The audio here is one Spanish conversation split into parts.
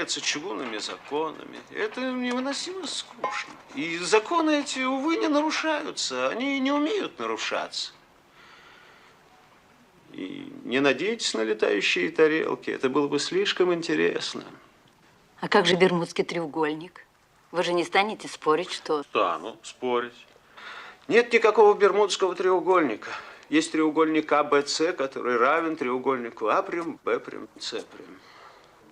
занимается чугунными законами. Это невыносимо скучно. И законы эти, увы, не нарушаются. Они не умеют нарушаться. И не надейтесь на летающие тарелки. Это было бы слишком интересно. А как же Бермудский треугольник? Вы же не станете спорить, что... Стану спорить. Нет никакого Бермудского треугольника. Есть треугольник АБЦ, который равен треугольнику А', Б', С'.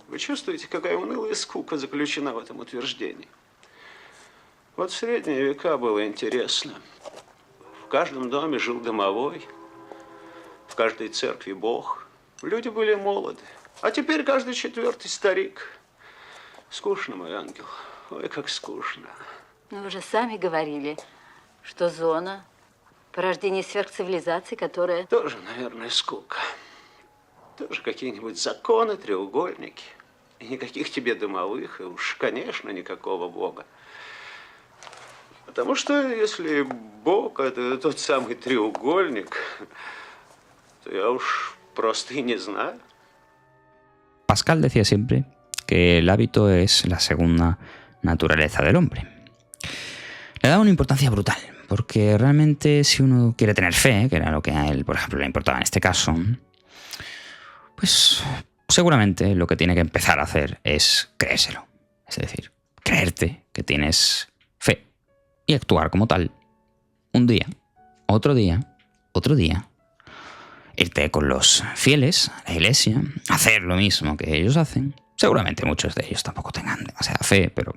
Вы чувствуете, какая унылая скука заключена в этом утверждении? Вот в средние века было интересно. В каждом доме жил домовой, в каждой церкви Бог. Люди были молоды. А теперь каждый четвертый старик. Скучно, мой ангел. Ой, как скучно. Ну, вы же сами говорили, что зона порождение сверхцивилизации, которая... Тоже, наверное, скука. Тоже какие-нибудь законы, треугольники. И никаких тебе домовых, и уж, конечно, никакого Бога. Потому что если Бог – это тот самый треугольник, то я уж просто и не знаю. Pascal decía siempre que el hábito es la segunda naturaleza del hombre. Le da una importancia brutal, porque realmente si uno quiere tener fe, que era lo que a él, por ejemplo, le importaba en este caso, pues seguramente lo que tiene que empezar a hacer es creérselo. Es decir, creerte que tienes fe y actuar como tal. Un día, otro día, otro día. Irte con los fieles a la iglesia, hacer lo mismo que ellos hacen. Seguramente muchos de ellos tampoco tengan demasiada fe, pero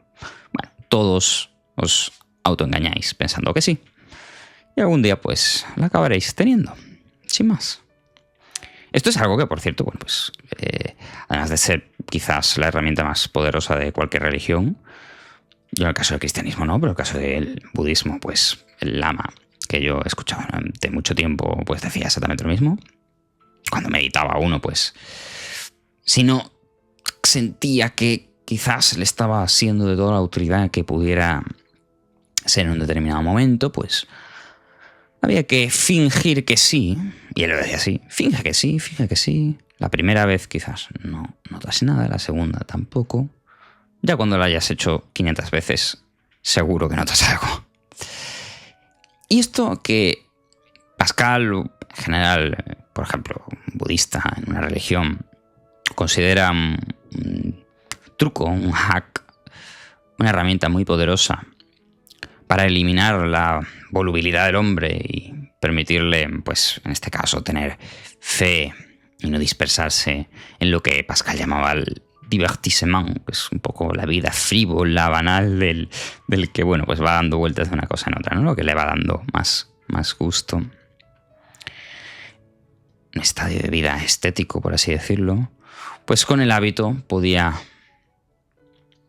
bueno, todos os autoengañáis pensando que sí. Y algún día pues la acabaréis teniendo, sin más. Esto es algo que, por cierto, bueno, pues además de ser quizás la herramienta más poderosa de cualquier religión, yo en el caso del cristianismo no, pero en el caso del budismo, pues el lama, que yo he escuchado durante mucho tiempo, pues decía exactamente lo mismo. Cuando meditaba uno, pues si no sentía que quizás le estaba siendo de toda la autoridad que pudiera ser en un determinado momento, pues había que fingir que sí. Y él lo decía así: finge que sí, finge que sí. La primera vez quizás no notas nada, la segunda tampoco. Ya cuando lo hayas hecho 500 veces, seguro que notas algo. Y esto que Pascal, en general, por ejemplo, un budista en una religión, considera un truco, un hack, una herramienta muy poderosa para eliminar la volubilidad del hombre y permitirle, pues en este caso, tener fe y no dispersarse en lo que Pascal llamaba el divertissement, que es un poco la vida frívola, banal del que, bueno, pues va dando vueltas de una cosa en otra, ¿no? Lo que le va dando más gusto. Un estadio de vida estético, por así decirlo. Pues con el hábito podía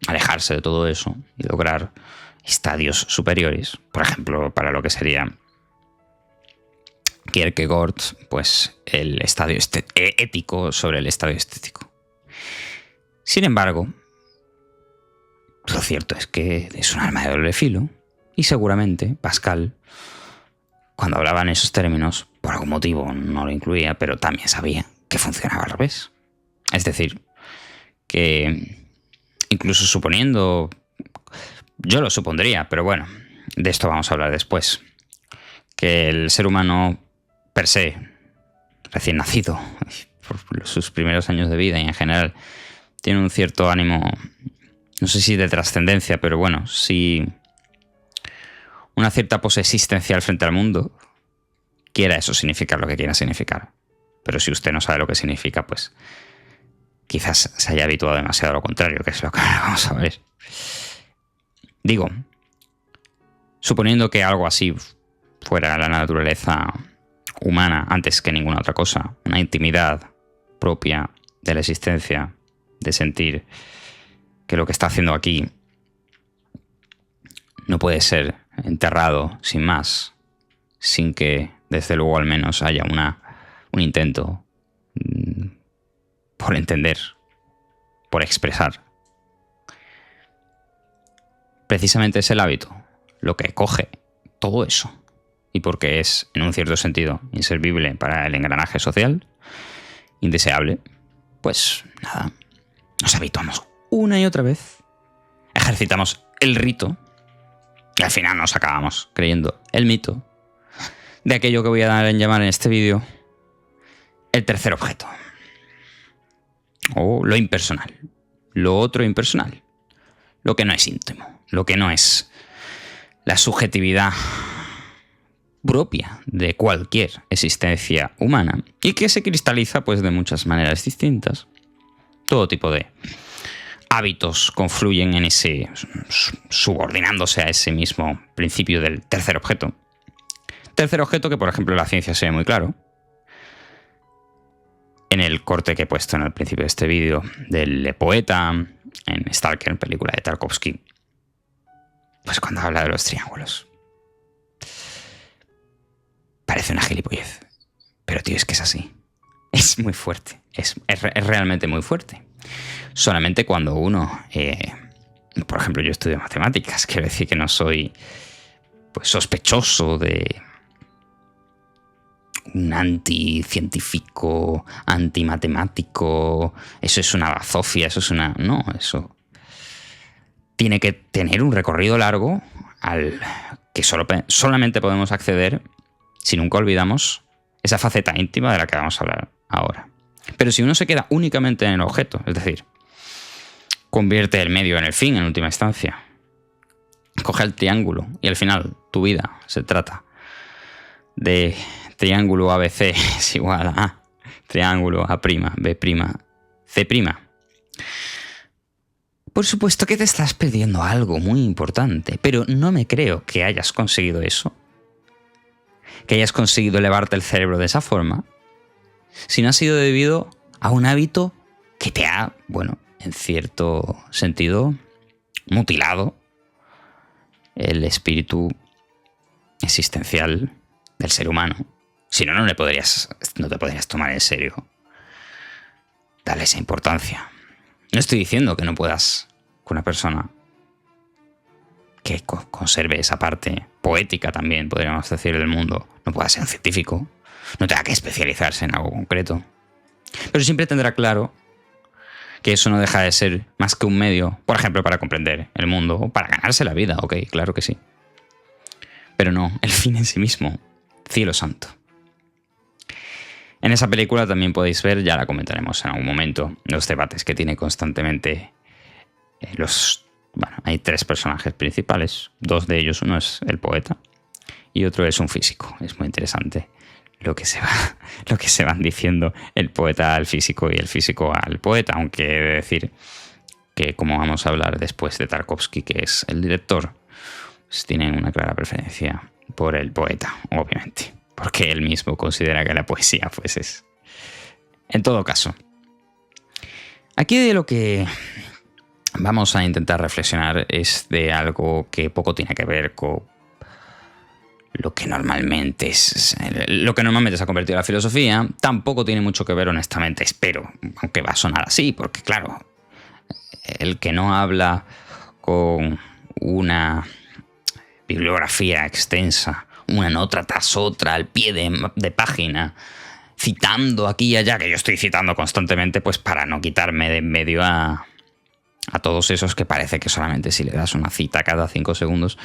alejarse de todo eso y lograr estadios superiores. Por ejemplo, para lo que sería Kierkegaard, pues el estadio ético sobre el estadio estético. Sin embargo, lo cierto es que es un arma de doble filo y seguramente Pascal, cuando hablaba en esos términos, por algún motivo no lo incluía, pero también sabía que funcionaba al revés. Es decir, que incluso suponiendo, yo lo supondría, pero bueno, de esto vamos a hablar después, que el ser humano per se, recién nacido, por sus primeros años de vida y en general, tiene un cierto ánimo, no sé si de trascendencia, pero bueno, sí una cierta pose existencial frente al mundo, quiera eso significar lo que quiera significar. Pero si usted no sabe lo que significa, pues quizás se haya habituado demasiado a lo contrario, que es lo que ahora vamos a ver. Digo, suponiendo que algo así fuera la naturaleza humana antes que ninguna otra cosa, una intimidad propia de la existencia, de sentir que lo que está haciendo aquí no puede ser enterrado sin más, sin que desde luego al menos haya un intento por entender, por expresar. Precisamente es el hábito lo que coge todo eso, y porque es, en un cierto sentido, inservible para el engranaje social, indeseable, pues nada, nos habituamos una y otra vez. Ejercitamos el rito y al final nos acabamos creyendo el mito de aquello que voy a dar en llamar en este vídeo el tercer objeto. O lo impersonal. Lo otro impersonal. Lo que no es íntimo. Lo que no es la subjetividad propia de cualquier existencia humana y que se cristaliza pues de muchas maneras distintas. Todo tipo de hábitos confluyen en ese, subordinándose a ese mismo principio del tercer objeto. Tercer objeto que, por ejemplo, en la ciencia se ve muy claro. En el corte que he puesto en el principio de este vídeo del poeta, en Stalker, película de Tarkovsky, pues cuando habla de los triángulos. Parece una gilipollez. Pero, tío, es que es así. Es muy fuerte. Es realmente muy fuerte. Solamente cuando uno... por ejemplo, yo estudio matemáticas. Quiero decir que no soy pues sospechoso de un anticientífico, antimatemático. Eso es una bazofia. Eso es una... No, eso... Tiene que tener un recorrido largo al que solamente podemos acceder si nunca olvidamos esa faceta íntima de la que vamos a hablar ahora. Pero si uno se queda únicamente en el objeto, es decir, convierte el medio en el fin en última instancia, coge el triángulo y al final tu vida se trata de triángulo ABC es igual a A, triángulo A', B', C'. Por supuesto que te estás perdiendo algo muy importante, pero no me creo que hayas conseguido eso, que hayas conseguido elevarte el cerebro de esa forma, si no ha sido debido a un hábito que te ha, bueno, en cierto sentido, mutilado el espíritu existencial del ser humano. Si no, no te podrías tomar en serio darle esa importancia. No estoy diciendo que no puedas, que una persona que conserve esa parte poética también, podríamos decir, del mundo, no pueda ser un científico, no tenga que especializarse en algo concreto. Pero siempre tendrá claro que eso no deja de ser más que un medio, por ejemplo, para comprender el mundo o para ganarse la vida, ok, claro que sí. Pero no, el fin en sí mismo, cielo santo. En esa película también podéis ver, ya la comentaremos en algún momento, los debates que tiene constantemente Bueno, hay 3 personajes principales, 2 de ellos, uno es el poeta y otro es un físico. Es muy interesante lo que se van diciendo el poeta al físico y el físico al poeta, aunque he de decir que, como vamos a hablar después de Tarkovsky, que es el director, pues tienen una clara preferencia por el poeta, obviamente, porque él mismo considera que la poesía pues es... En todo caso, aquí de lo que vamos a intentar reflexionar es de algo que poco tiene que ver con lo que normalmente se ha convertido en la filosofía. Tampoco tiene mucho que ver, honestamente, espero, aunque va a sonar así, porque claro, el que no habla con una bibliografía extensa, una nota tras otra, al pie de página, citando aquí y allá, que yo estoy citando constantemente, pues para no quitarme de en medio a todos esos que parece que solamente si le das una cita cada 5 segundos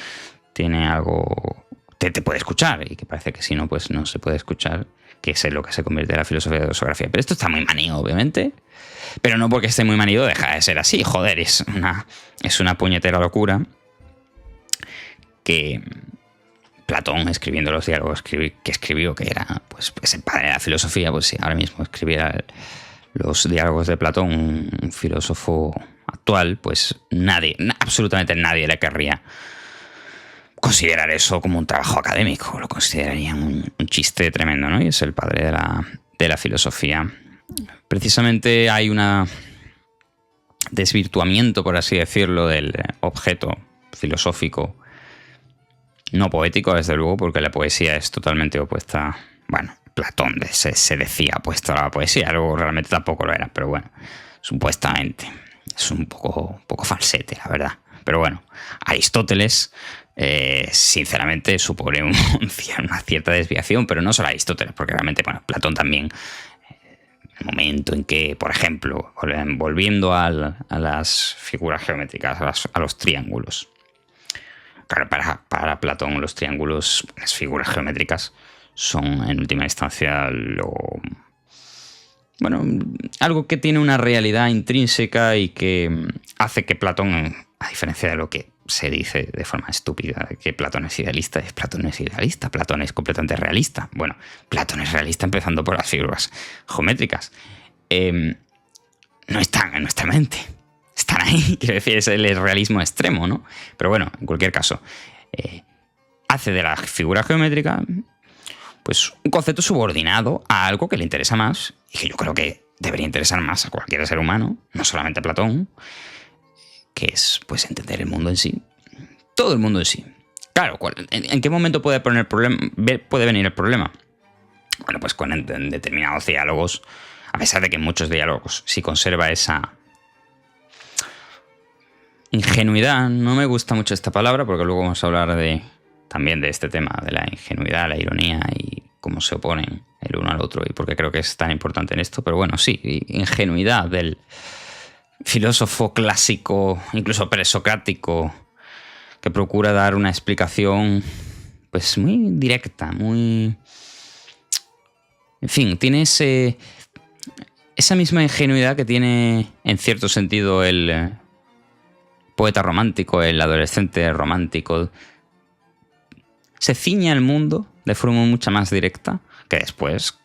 tiene algo... Te puede escuchar, y que parece que si no, pues no se puede escuchar, que es en lo que se convierte en la filosofía de la filosofía. Pero esto está muy manido, obviamente. Pero no porque esté muy manido deja de ser así. Joder, es una puñetera locura que Platón, escribiendo los diálogos que escribió, que era pues el padre de la filosofía, pues si ahora mismo escribiera los diálogos de Platón, un filósofo actual, pues absolutamente nadie le querría considerar eso como un trabajo académico, lo considerarían un chiste tremendo, ¿no? Y es el padre de la filosofía. Precisamente hay un desvirtuamiento, por así decirlo, del objeto filosófico, no poético, desde luego, porque la poesía es totalmente opuesta. Bueno, Platón se decía opuesto a la poesía, luego realmente tampoco lo era, pero bueno, supuestamente. Es un poco falsete, la verdad. Pero bueno, Aristóteles... sinceramente supone una cierta desviación, pero no solo Aristóteles, porque realmente, bueno, Platón también el momento en que, por ejemplo, volviendo a las figuras geométricas, a los triángulos. Claro, para Platón los triángulos, las figuras geométricas, son en última instancia algo que tiene una realidad intrínseca y que hace que Platón, a diferencia de lo que se dice de forma estúpida, que Platón es idealista, Platón no es idealista, Platón es completamente realista. Bueno, Platón es realista empezando por las figuras geométricas. No están en nuestra mente. Están ahí, quiero decir, es el realismo extremo, ¿no? Pero bueno, en cualquier caso, hace de la figura geométrica pues un concepto subordinado a algo que le interesa más y que yo creo que debería interesar más a cualquier ser humano, no solamente a Platón, que es pues entender el mundo en sí, todo el mundo en sí. Claro, ¿en qué momento puede venir el problema? Bueno, pues en determinados diálogos, a pesar de que en muchos diálogos sí conserva esa ingenuidad. No me gusta mucho esta palabra porque luego vamos a hablar también de este tema, de la ingenuidad, la ironía y cómo se oponen el uno al otro y por qué creo que es tan importante en esto. Pero bueno, sí, ingenuidad del filósofo clásico, incluso presocrático, que procura dar una explicación pues muy directa, muy... En fin, tiene esa misma ingenuidad que tiene en cierto sentido el poeta romántico, el adolescente romántico. Se ciña al mundo de forma mucho más directa que después,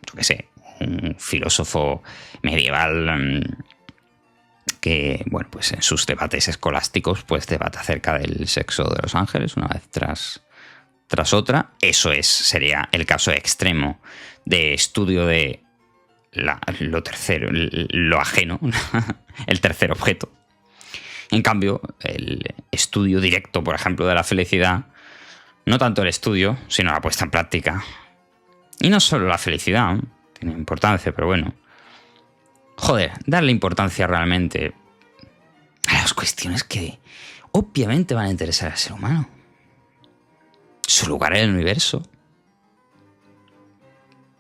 yo qué sé, un filósofo medieval que, bueno, pues en sus debates escolásticos pues debate acerca del sexo de los ángeles una vez tras otra. Eso sería el caso extremo de estudio de lo tercero, lo ajeno, el tercer objeto. En cambio, el estudio directo, por ejemplo, de la felicidad, no tanto el estudio, sino la puesta en práctica. Y no solo la felicidad, tiene importancia, pero bueno. Joder, darle importancia realmente a las cuestiones que obviamente van a interesar al ser humano. Su lugar en el universo.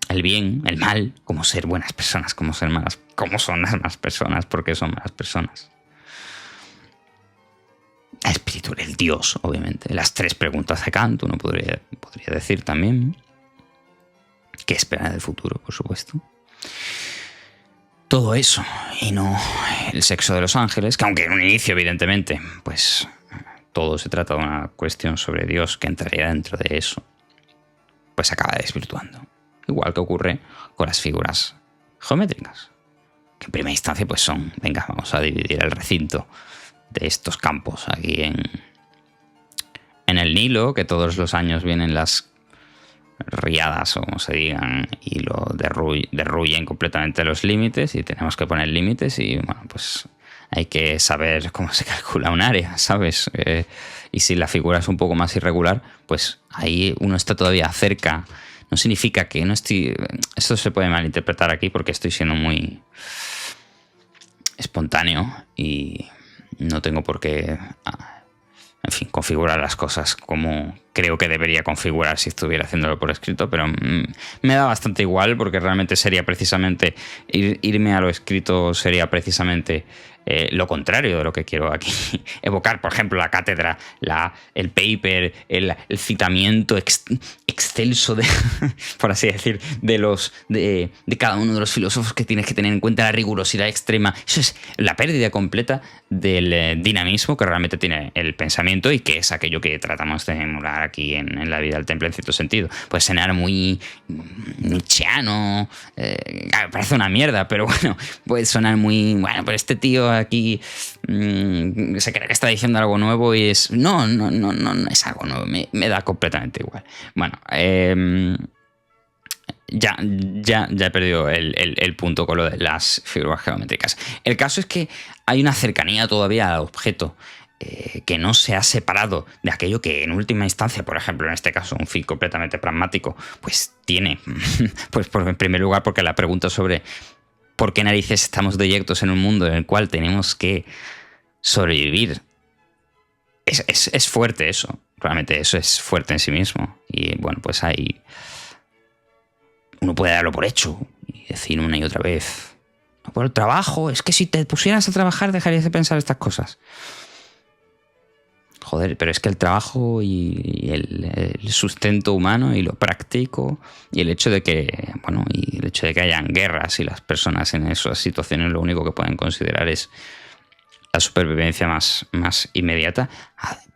El bien, el mal, cómo ser buenas personas, cómo ser malas, cómo son las malas personas, por qué son malas personas. La espiritual, el Dios, obviamente. Las 3 preguntas de Kant, uno podría decir también. ¿Qué espera del futuro, por supuesto? Todo eso, y no el sexo de los ángeles, que aunque en un inicio, evidentemente, pues todo se trata de una cuestión sobre Dios que entraría dentro de eso, pues acaba desvirtuando. Igual que ocurre con las figuras geométricas, que en primera instancia pues son, venga, vamos a dividir el recinto de estos campos aquí en el Nilo, que todos los años vienen las riadas o como se digan y lo derruyen completamente los límites y tenemos que poner límites y bueno, pues hay que saber cómo se calcula un área, ¿sabes? Y si la figura es un poco más irregular, pues ahí uno está todavía cerca. No significa que no estoy... Esto se puede malinterpretar aquí porque estoy siendo muy espontáneo y no tengo por qué, en fin, configurar las cosas como creo que debería configurar si estuviera haciéndolo por escrito, pero me da bastante igual porque realmente sería precisamente irme a lo escrito, sería precisamente lo contrario de lo que quiero aquí evocar. Por ejemplo, la cátedra, el paper, el citamiento excelso de, por así decir, de cada uno de los filósofos, que tienes que tener en cuenta la rigurosidad extrema. Eso es la pérdida completa del dinamismo que realmente tiene el pensamiento y que es aquello que tratamos de emular aquí en la vida del temple en cierto sentido. Puede sonar muy nietzscheano, parece una mierda, pero bueno, puede sonar muy... Bueno, pero este tío aquí se cree que está diciendo algo nuevo y es... No es algo nuevo, me da completamente igual. Bueno, ya he perdido el punto con lo de las figuras geométricas. El caso es que hay una cercanía todavía al objeto que no se ha separado de aquello que en última instancia, por ejemplo, en este caso un fin completamente pragmático, pues tiene. Pues en primer lugar porque la pregunta sobre por qué narices estamos deyectos en un mundo en el cual tenemos que sobrevivir es fuerte eso. Realmente eso es fuerte en sí mismo. Y bueno, pues ahí uno puede darlo por hecho. y decir una y otra vez, no, por el trabajo, es que si te pusieras a trabajar dejarías de pensar estas cosas. Joder, pero es que el trabajo y el sustento humano y lo práctico y el hecho de que, bueno, y el hecho de que hayan guerras y las personas en esas situaciones lo único que pueden considerar es la supervivencia más inmediata,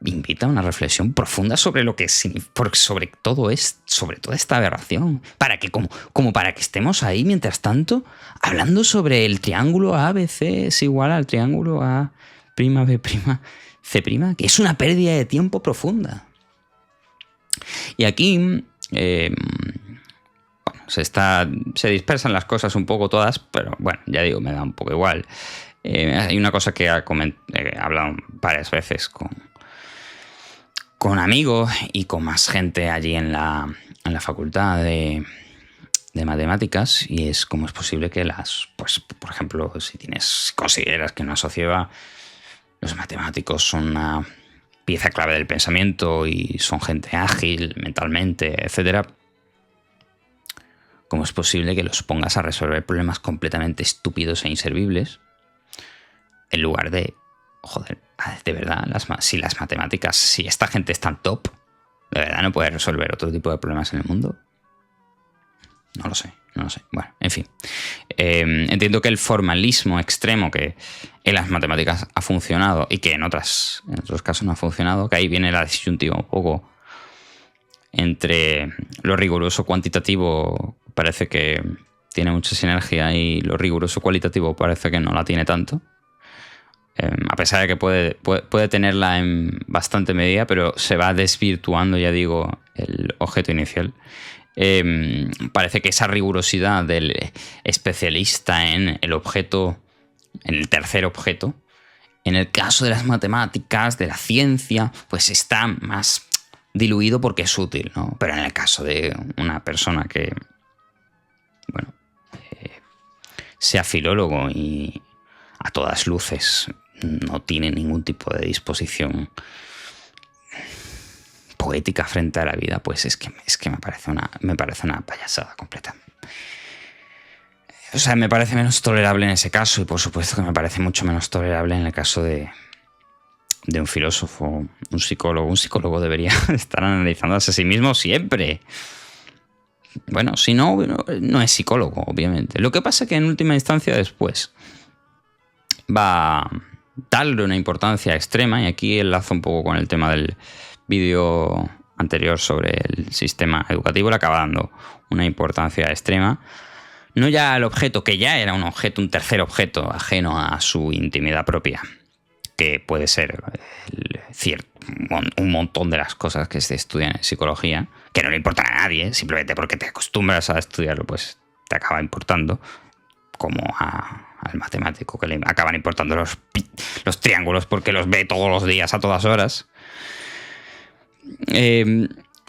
invita a una reflexión profunda sobre lo que sobre toda esta aberración, para que como para que estemos ahí mientras tanto hablando sobre el triángulo ABC es igual al triángulo A', B', C', que es una pérdida de tiempo profunda. Y aquí bueno, se dispersan las cosas un poco todas, pero bueno, ya digo, me da un poco igual. Hay una cosa que he hablado varias veces con amigos y con más gente allí en la facultad de matemáticas, y es cómo es posible que pues por ejemplo, si consideras que en una sociedad los matemáticos son una pieza clave del pensamiento y son gente ágil mentalmente, etcétera, ¿cómo es posible que los pongas a resolver problemas completamente estúpidos e inservibles en lugar de, joder, de verdad, si las matemáticas, si esta gente es tan top, ¿de verdad no puede resolver otro tipo de problemas en el mundo? No lo sé. Bueno, en fin. Entiendo que el formalismo extremo que en las matemáticas ha funcionado y que en otros casos no ha funcionado, que ahí viene la disyuntiva un poco entre lo riguroso cuantitativo, parece que tiene mucha sinergia, y lo riguroso cualitativo parece que no la tiene tanto. A pesar de que puede tenerla en bastante medida, pero se va desvirtuando, ya digo, el objeto inicial. Parece que esa rigurosidad del especialista en el objeto, en el tercer objeto, en el caso de las matemáticas, de la ciencia, pues está más diluido porque es útil, ¿no? Pero en el caso de una persona que, bueno, sea filólogo y a todas luces no tiene ningún tipo de disposición poética frente a la vida, pues es que me parece una payasada completa. O sea, me parece menos tolerable en ese caso, y por supuesto que me parece mucho menos tolerable en el caso de un filósofo, un psicólogo. Un psicólogo debería estar analizándose a sí mismo siempre. Bueno, si no, no es psicólogo, obviamente. Lo que pasa es que en última instancia después va a darle una importancia extrema, y aquí enlazo un poco con el tema del vídeo anterior sobre el sistema educativo, le acaba dando una importancia extrema, no ya al objeto, que ya era un tercer objeto ajeno a su intimidad propia, que puede ser un montón de las cosas que se estudian en psicología, que no le importan a nadie, simplemente porque te acostumbras a estudiarlo, pues te acaba importando, como al matemático que le acaban importando los triángulos porque los ve todos los días a todas horas.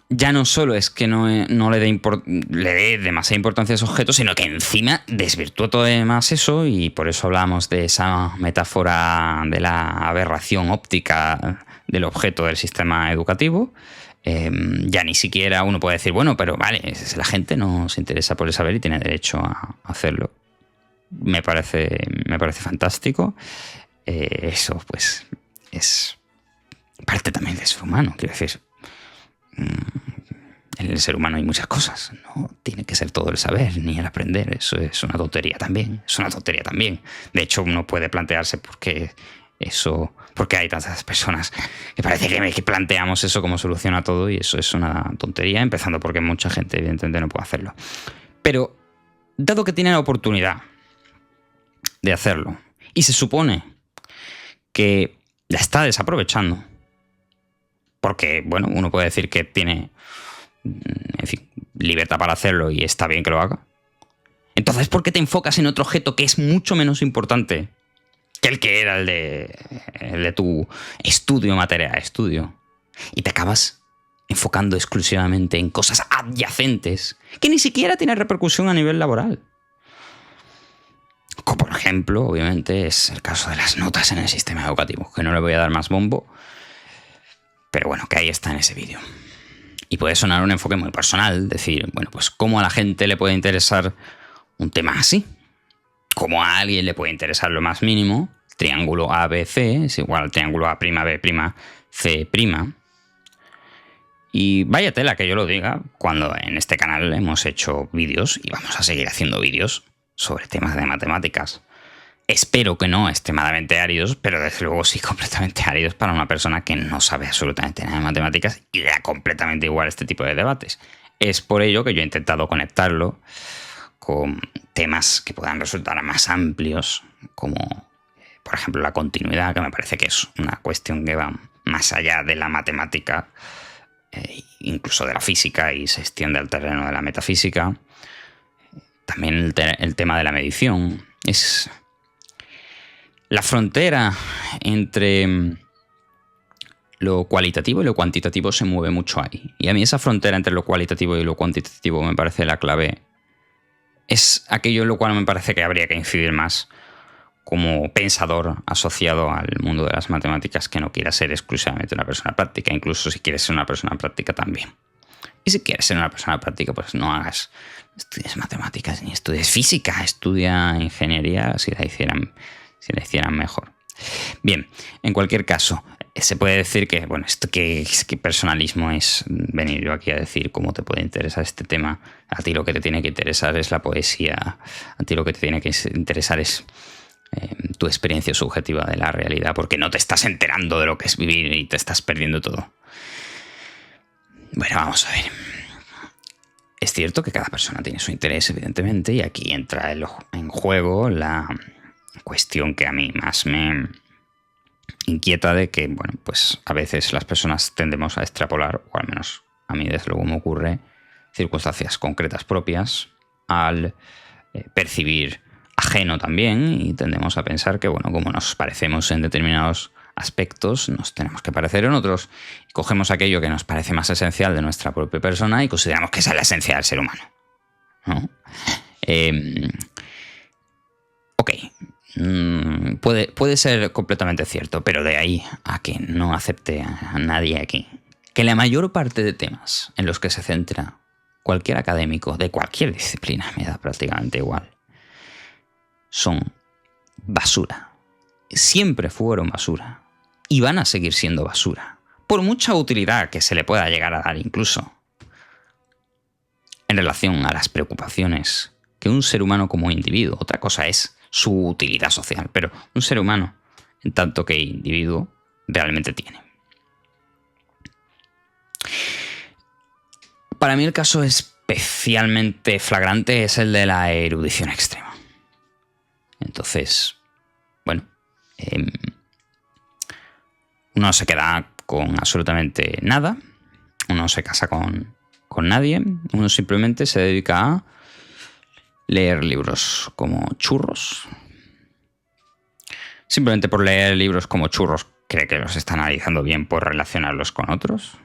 Ya no solo es que no le dé demasiada importancia a ese objeto, sino que encima desvirtúa todo demás eso, y por eso hablamos de esa metáfora de la aberración óptica del objeto del sistema educativo. Ya ni siquiera uno puede decir, bueno, pero vale, la gente no se interesa por el saber y tiene derecho a hacerlo. Me parece fantástico. Eso, pues, es parte también del ser humano, quiero decir. En el ser humano hay muchas cosas, no tiene que ser todo el saber ni el aprender, eso es una tontería también, De hecho, uno puede plantearse por qué hay tantas personas que parece que planteamos eso como solución a todo, y eso es una tontería, empezando porque mucha gente evidentemente no puede hacerlo. Pero dado que tiene la oportunidad de hacerlo y se supone que la está desaprovechando, porque, bueno, uno puede decir que tiene, en fin, libertad para hacerlo y está bien que lo haga. Entonces, ¿por qué te enfocas en otro objeto que es mucho menos importante que el que era el de tu estudio, materia de estudio? Y te acabas enfocando exclusivamente en cosas adyacentes que ni siquiera tienen repercusión a nivel laboral. Como por ejemplo, obviamente, es el caso de las notas en el sistema educativo, que no le voy a dar más bombo, pero bueno, que ahí está en ese vídeo. Y puede sonar un enfoque muy personal, decir, bueno, pues cómo a la gente le puede interesar un tema así. Como a alguien le puede interesar lo más mínimo, triángulo ABC es igual al triángulo A', B', C'. Y vaya tela que yo lo diga cuando en este canal hemos hecho vídeos y vamos a seguir haciendo vídeos sobre temas de matemáticas. Espero que no extremadamente áridos, pero desde luego sí completamente áridos para una persona que no sabe absolutamente nada de matemáticas y le da completamente igual este tipo de debates. Es por ello que yo he intentado conectarlo con temas que puedan resultar más amplios, como por ejemplo la continuidad, que me parece que es una cuestión que va más allá de la matemática, incluso de la física, y se extiende al terreno de la metafísica. También el tema de la medición. Es la frontera entre lo cualitativo y lo cuantitativo se mueve mucho ahí. Y a mí esa frontera entre lo cualitativo y lo cuantitativo me parece la clave. Es aquello en lo cual me parece que habría que incidir más como pensador asociado al mundo de las matemáticas, que no quiera ser exclusivamente una persona práctica, incluso si quieres ser una persona práctica también. Y si quieres ser una persona práctica, pues no estudies matemáticas ni estudies física, estudia ingeniería si la hicieran mejor. Bien, en cualquier caso, se puede decir que, bueno, esto que personalismo es venir yo aquí a decir cómo te puede interesar este tema. A ti lo que te tiene que interesar es la poesía, a ti lo que te tiene que interesar es tu experiencia subjetiva de la realidad, porque no te estás enterando de lo que es vivir y te estás perdiendo todo. Bueno, vamos a ver. Es cierto que cada persona tiene su interés, evidentemente, y aquí entra en juego la cuestión que a mí más me inquieta, de que, bueno, pues a veces las personas tendemos a extrapolar, o al menos a mí desde luego me ocurre, circunstancias concretas propias al percibir ajeno también, y tendemos a pensar que, bueno, como nos parecemos en determinados aspectos, nos tenemos que parecer en otros, y cogemos aquello que nos parece más esencial de nuestra propia persona y consideramos que esa es la esencia del ser humano, ¿no? Ok, puede ser completamente cierto, pero de ahí a que no acepte a nadie aquí que la mayor parte de temas en los que se centra cualquier académico de cualquier disciplina, me da prácticamente igual, son basura. Siempre fueron basura. Y van a seguir siendo basura. Por mucha utilidad que se le pueda llegar a dar incluso en relación a las preocupaciones que un ser humano como individuo, otra cosa es su utilidad social, pero un ser humano en tanto que individuo realmente tiene. Para mí el caso especialmente flagrante es el de la erudición extrema. Entonces, bueno, uno se queda con absolutamente nada, uno se casa con nadie, uno simplemente se dedica a leer libros como churros. Simplemente por leer libros como churros cree que los está analizando bien por relacionarlos con otros,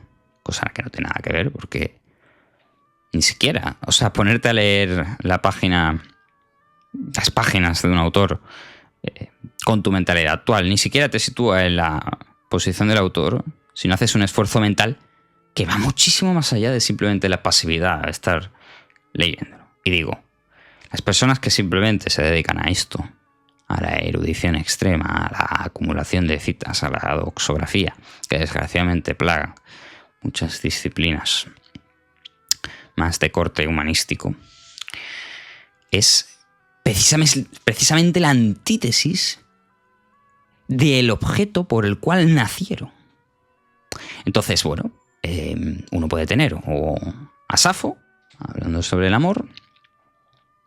cosa que no tiene nada que ver, porque ni siquiera, o sea, ponerte a leer las páginas de un autor con tu mentalidad actual ni siquiera te sitúa en la posición del autor, sino haces un esfuerzo mental que va muchísimo más allá de simplemente la pasividad a estar leyéndolo. Y digo, las personas que simplemente se dedican a esto, a la erudición extrema, a la acumulación de citas, a la doxografía, que desgraciadamente plaga muchas disciplinas más de corte humanístico, es precisamente la antítesis del objeto por el cual nacieron. Entonces, bueno, uno puede tener o a Safo, hablando sobre el amor,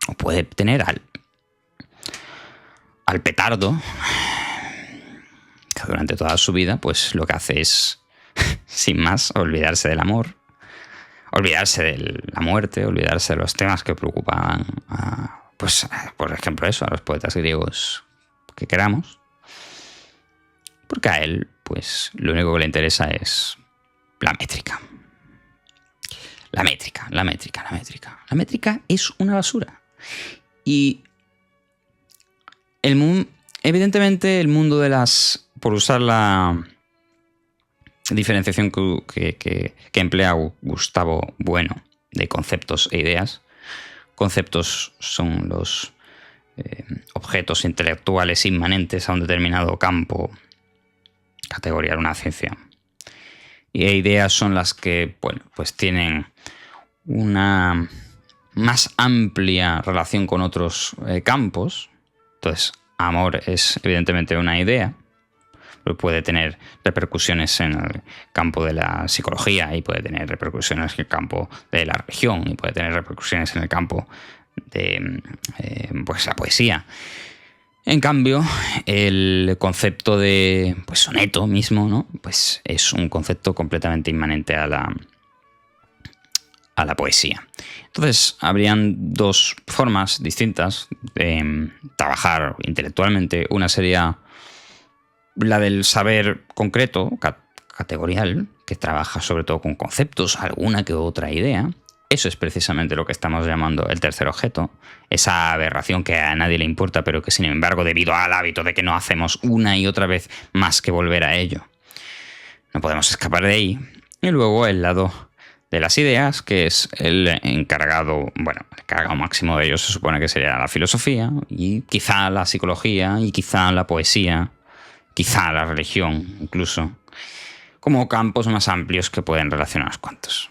o puede tener al petardo, que durante toda su vida pues lo que hace es, sin más, olvidarse del amor, olvidarse de la muerte, olvidarse de los temas que preocupaban pues, por ejemplo, eso, a los poetas griegos que queramos, porque a él pues lo único que le interesa es la métrica. La métrica es una basura. Y evidentemente el mundo de las, por usar la diferenciación que emplea Gustavo Bueno de conceptos e ideas, conceptos son los objetos intelectuales inmanentes a un determinado campo, categoría de una ciencia. Y ideas son las que, bueno, pues tienen una más amplia relación con otros campos. Entonces, amor es evidentemente una idea, pero puede tener repercusiones en el campo de la psicología y puede tener repercusiones en el campo de la religión y puede tener repercusiones en el campo de pues la poesía. En cambio, el concepto de pues, soneto mismo, ¿no? Pues es un concepto completamente inmanente a la poesía. Entonces, habrían dos formas distintas de trabajar intelectualmente. Una sería la del saber concreto, categorial, que trabaja sobre todo con conceptos, alguna que otra idea. Eso es precisamente lo que estamos llamando el tercer objeto, esa aberración que a nadie le importa, pero que sin embargo, debido al hábito de que no hacemos una y otra vez más que volver a ello, no podemos escapar de ahí. Y luego el lado de las ideas, que es el encargado máximo de ellos se supone que sería la filosofía, y quizá la psicología, y quizá la poesía, quizá la religión incluso, como campos más amplios que pueden relacionar unos cuantos.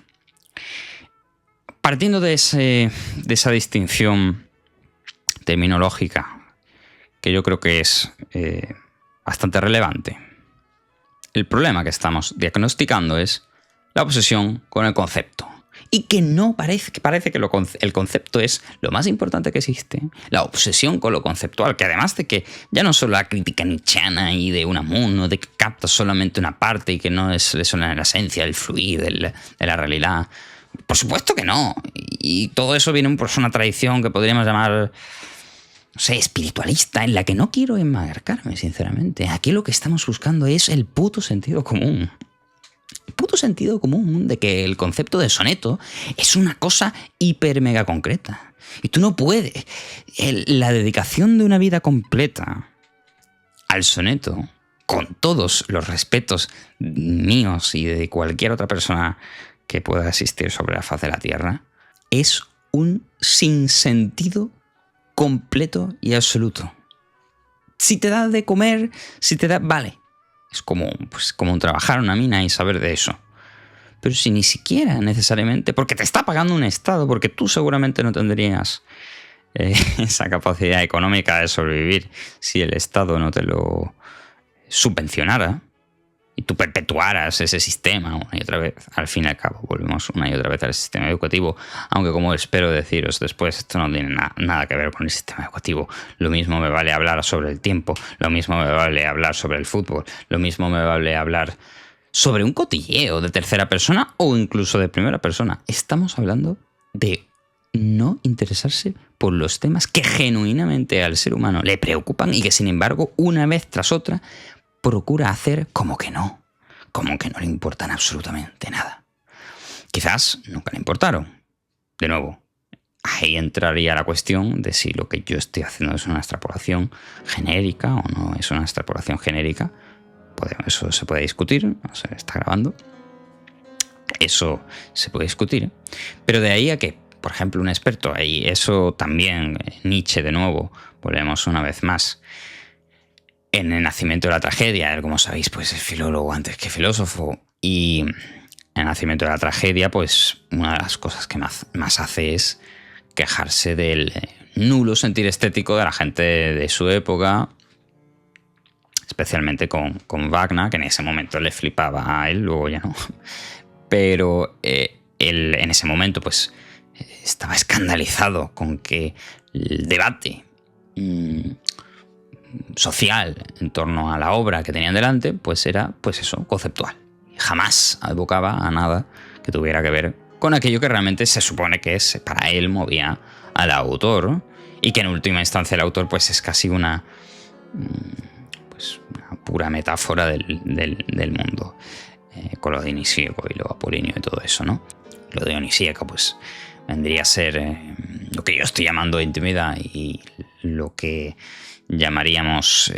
Partiendo de esa distinción terminológica, que yo creo que es bastante relevante, el problema que estamos diagnosticando es la obsesión con el concepto. Y que no parece que el concepto es lo más importante que existe. La obsesión con lo conceptual, que además de que ya no solo la crítica nietzscheana y de Unamuno, de que capta solamente una parte y que no es eso la esencia, el fluir de la realidad. Por supuesto que no. Y todo eso viene por una tradición que podríamos llamar, no sé, espiritualista, en la que no quiero enmarcarme, sinceramente. Aquí lo que estamos buscando es el puto sentido común. El puto sentido común de que el concepto de soneto es una cosa hiper mega concreta. Y tú no puedes. La dedicación de una vida completa al soneto, con todos los respetos míos y de cualquier otra persona que pueda existir sobre la faz de la Tierra, es un sinsentido completo y absoluto. Si te da de comer, vale. Es como trabajar en una mina y saber de eso. Pero si ni siquiera necesariamente, porque te está pagando un Estado, porque tú seguramente no tendrías esa capacidad económica de sobrevivir si el Estado no te lo subvencionara y tú perpetuaras ese sistema una y otra vez. Al fin y al cabo, volvemos una y otra vez al sistema educativo, aunque como espero deciros después, esto no tiene nada que ver con el sistema educativo. Lo mismo me vale hablar sobre el tiempo, lo mismo me vale hablar sobre el fútbol, lo mismo me vale hablar sobre un cotilleo de tercera persona o incluso de primera persona. Estamos hablando de no interesarse por los temas que genuinamente al ser humano le preocupan y que sin embargo una vez tras otra procura hacer como que no le importan absolutamente nada. Quizás nunca le importaron. De nuevo, ahí entraría la cuestión de si lo que yo estoy haciendo es una extrapolación genérica o no es una extrapolación genérica. Eso se puede discutir, no se está grabando. Eso se puede discutir. Pero de ahí a que, por ejemplo, un experto, y eso también, Nietzsche de nuevo, volvemos una vez más, en El nacimiento de la tragedia, él, como sabéis, pues es filólogo antes que filósofo, y en El nacimiento de la tragedia, pues una de las cosas que más hace es quejarse del nulo sentir estético de la gente de su época, especialmente con Wagner, que en ese momento le flipaba a él, luego ya no. Pero él en ese momento pues estaba escandalizado con que el debate social en torno a la obra que tenían delante pues era pues eso, conceptual. Jamás evocaba a nada que tuviera que ver con aquello que realmente se supone que es, para él movía al autor, y que en última instancia el autor pues es casi una pura metáfora del mundo, con lo dionisíaco y lo apolíneo y todo eso, ¿no? Lo dionisíaco pues vendría a ser lo que yo estoy llamando intimidad, y lo que llamaríamos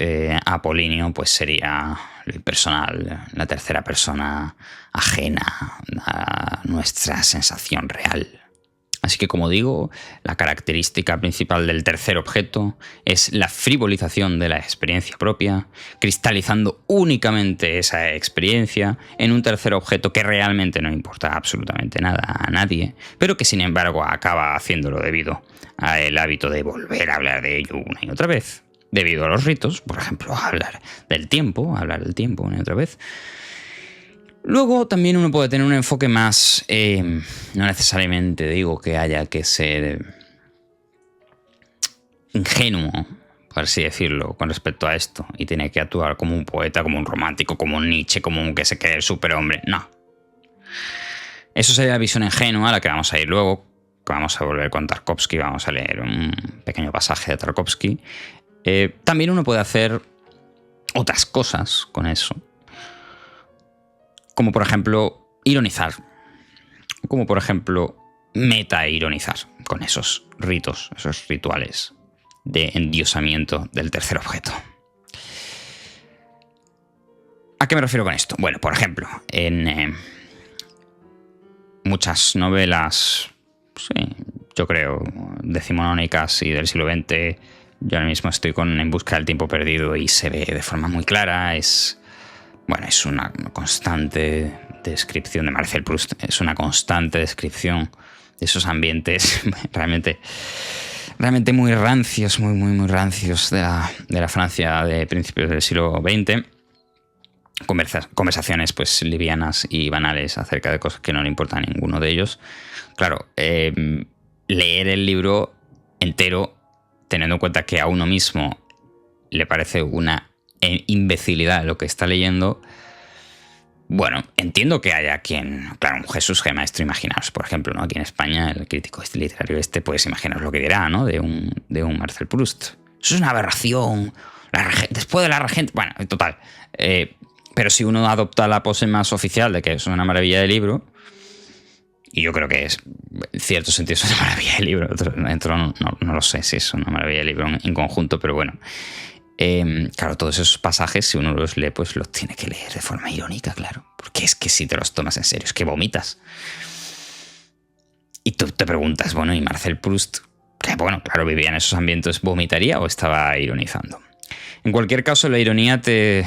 apolíneo pues sería lo impersonal, la tercera persona ajena a nuestra sensación real. Así que, como digo, la característica principal del tercer objeto es la frivolización de la experiencia propia, cristalizando únicamente esa experiencia en un tercer objeto que realmente no importa absolutamente nada a nadie, pero que sin embargo acaba haciéndolo debido al hábito de volver a hablar de ello una y otra vez. Debido a los ritos, por ejemplo, hablar del tiempo una y otra vez. Luego también uno puede tener un enfoque más, no necesariamente digo que haya que ser ingenuo, por así decirlo, con respecto a esto, y tiene que actuar como un poeta, como un romántico, como un Nietzsche, como un que se cree el superhombre. No. Eso sería la visión ingenua a la que vamos a ir luego, que vamos a volver con Tarkovsky, vamos a leer un pequeño pasaje de Tarkovsky. También uno puede hacer otras cosas con eso. Como por ejemplo, ironizar. Como por ejemplo, meta-ironizar con esos ritos, esos rituales de endiosamiento del tercer objeto. ¿A qué me refiero con esto? Bueno, por ejemplo, en muchas novelas, sí, yo creo, decimonónicas y del siglo XX, yo ahora mismo estoy con En busca del tiempo perdido y se ve de forma muy clara. Es una constante descripción de Marcel Proust, es una constante descripción de esos ambientes realmente muy rancios, muy rancios de la Francia de principios del siglo XX. Conversaciones pues livianas y banales acerca de cosas que no le importan a ninguno de ellos. Claro, leer el libro entero teniendo en cuenta que a uno mismo le parece una imbecilidad lo que está leyendo. Bueno, entiendo que haya quien... Claro, un Jesús G. Maestro, imaginaos, por ejemplo, ¿no? Aquí en España, el crítico literario pues imaginaos lo que dirá, ¿no? De un Marcel Proust. Eso es una aberración. Después de la regente... Bueno, total. Pero si uno adopta la pose más oficial de que es una maravilla de libro, y yo creo que es, en cierto sentido, es una maravilla de libro, no lo sé si es una maravilla de libro en conjunto, pero bueno... claro, todos esos pasajes, si uno los lee, pues los tiene que leer de forma irónica, claro. Porque es que si te los tomas en serio, es que vomitas. Y tú te preguntas, bueno, ¿y Marcel Proust, que bueno, claro, vivía en esos ambientes, vomitaría o estaba ironizando? En cualquier caso, la ironía te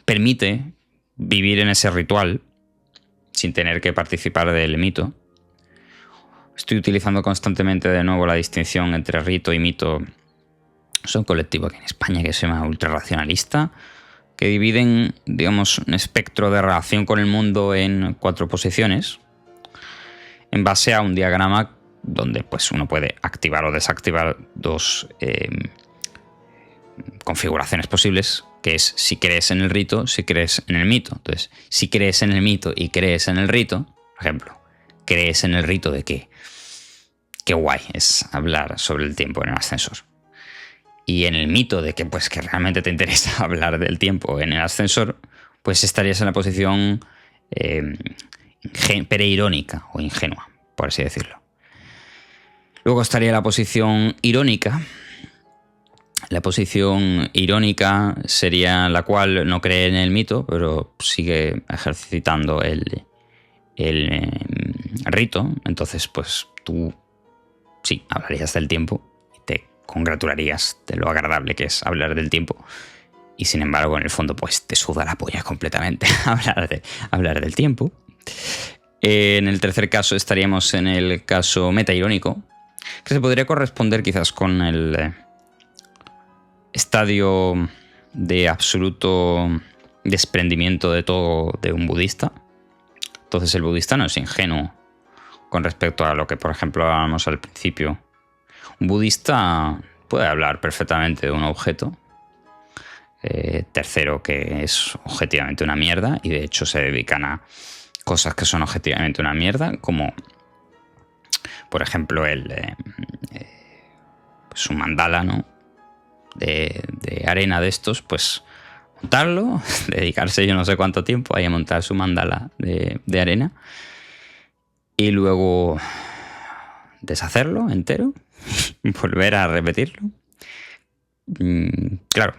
permite vivir en ese ritual sin tener que participar del mito. Estoy utilizando constantemente de nuevo la distinción entre rito y mito. Es un colectivo aquí en España que se llama ultrarracionalista, que dividen, digamos, un espectro de relación con el mundo en 4 posiciones, en base a un diagrama donde pues, uno puede activar o desactivar 2 configuraciones posibles, que es si crees en el rito, si crees en el mito. Entonces, si crees en el mito y crees en el rito, por ejemplo, ¿crees en el rito de qué? Qué guay es hablar sobre el tiempo en el ascensor. Y en el mito de que, pues, que realmente te interesa hablar del tiempo en el ascensor, pues estarías en la posición pereirónica o ingenua, por así decirlo. Luego estaría la posición irónica. La posición irónica sería la cual no cree en el mito, pero sigue ejercitando el rito. Entonces, pues tú sí hablarías del tiempo. Congratularías de lo agradable que es hablar del tiempo y sin embargo en el fondo pues te suda la polla completamente hablar del tiempo. En el tercer caso estaríamos en el caso metairónico, que se podría corresponder quizás con el estadio de absoluto desprendimiento de todo de un budista. Entonces el budista no es ingenuo con respecto a lo que por ejemplo hablábamos al principio. Un budista puede hablar perfectamente de un objeto, tercero que es objetivamente una mierda, y de hecho se dedican a cosas que son objetivamente una mierda, como por ejemplo pues un mandala, ¿no? de arena de estos, pues montarlo, dedicarse yo no sé cuánto tiempo ahí a montar su mandala de arena y luego deshacerlo entero, volver a repetirlo. Claro,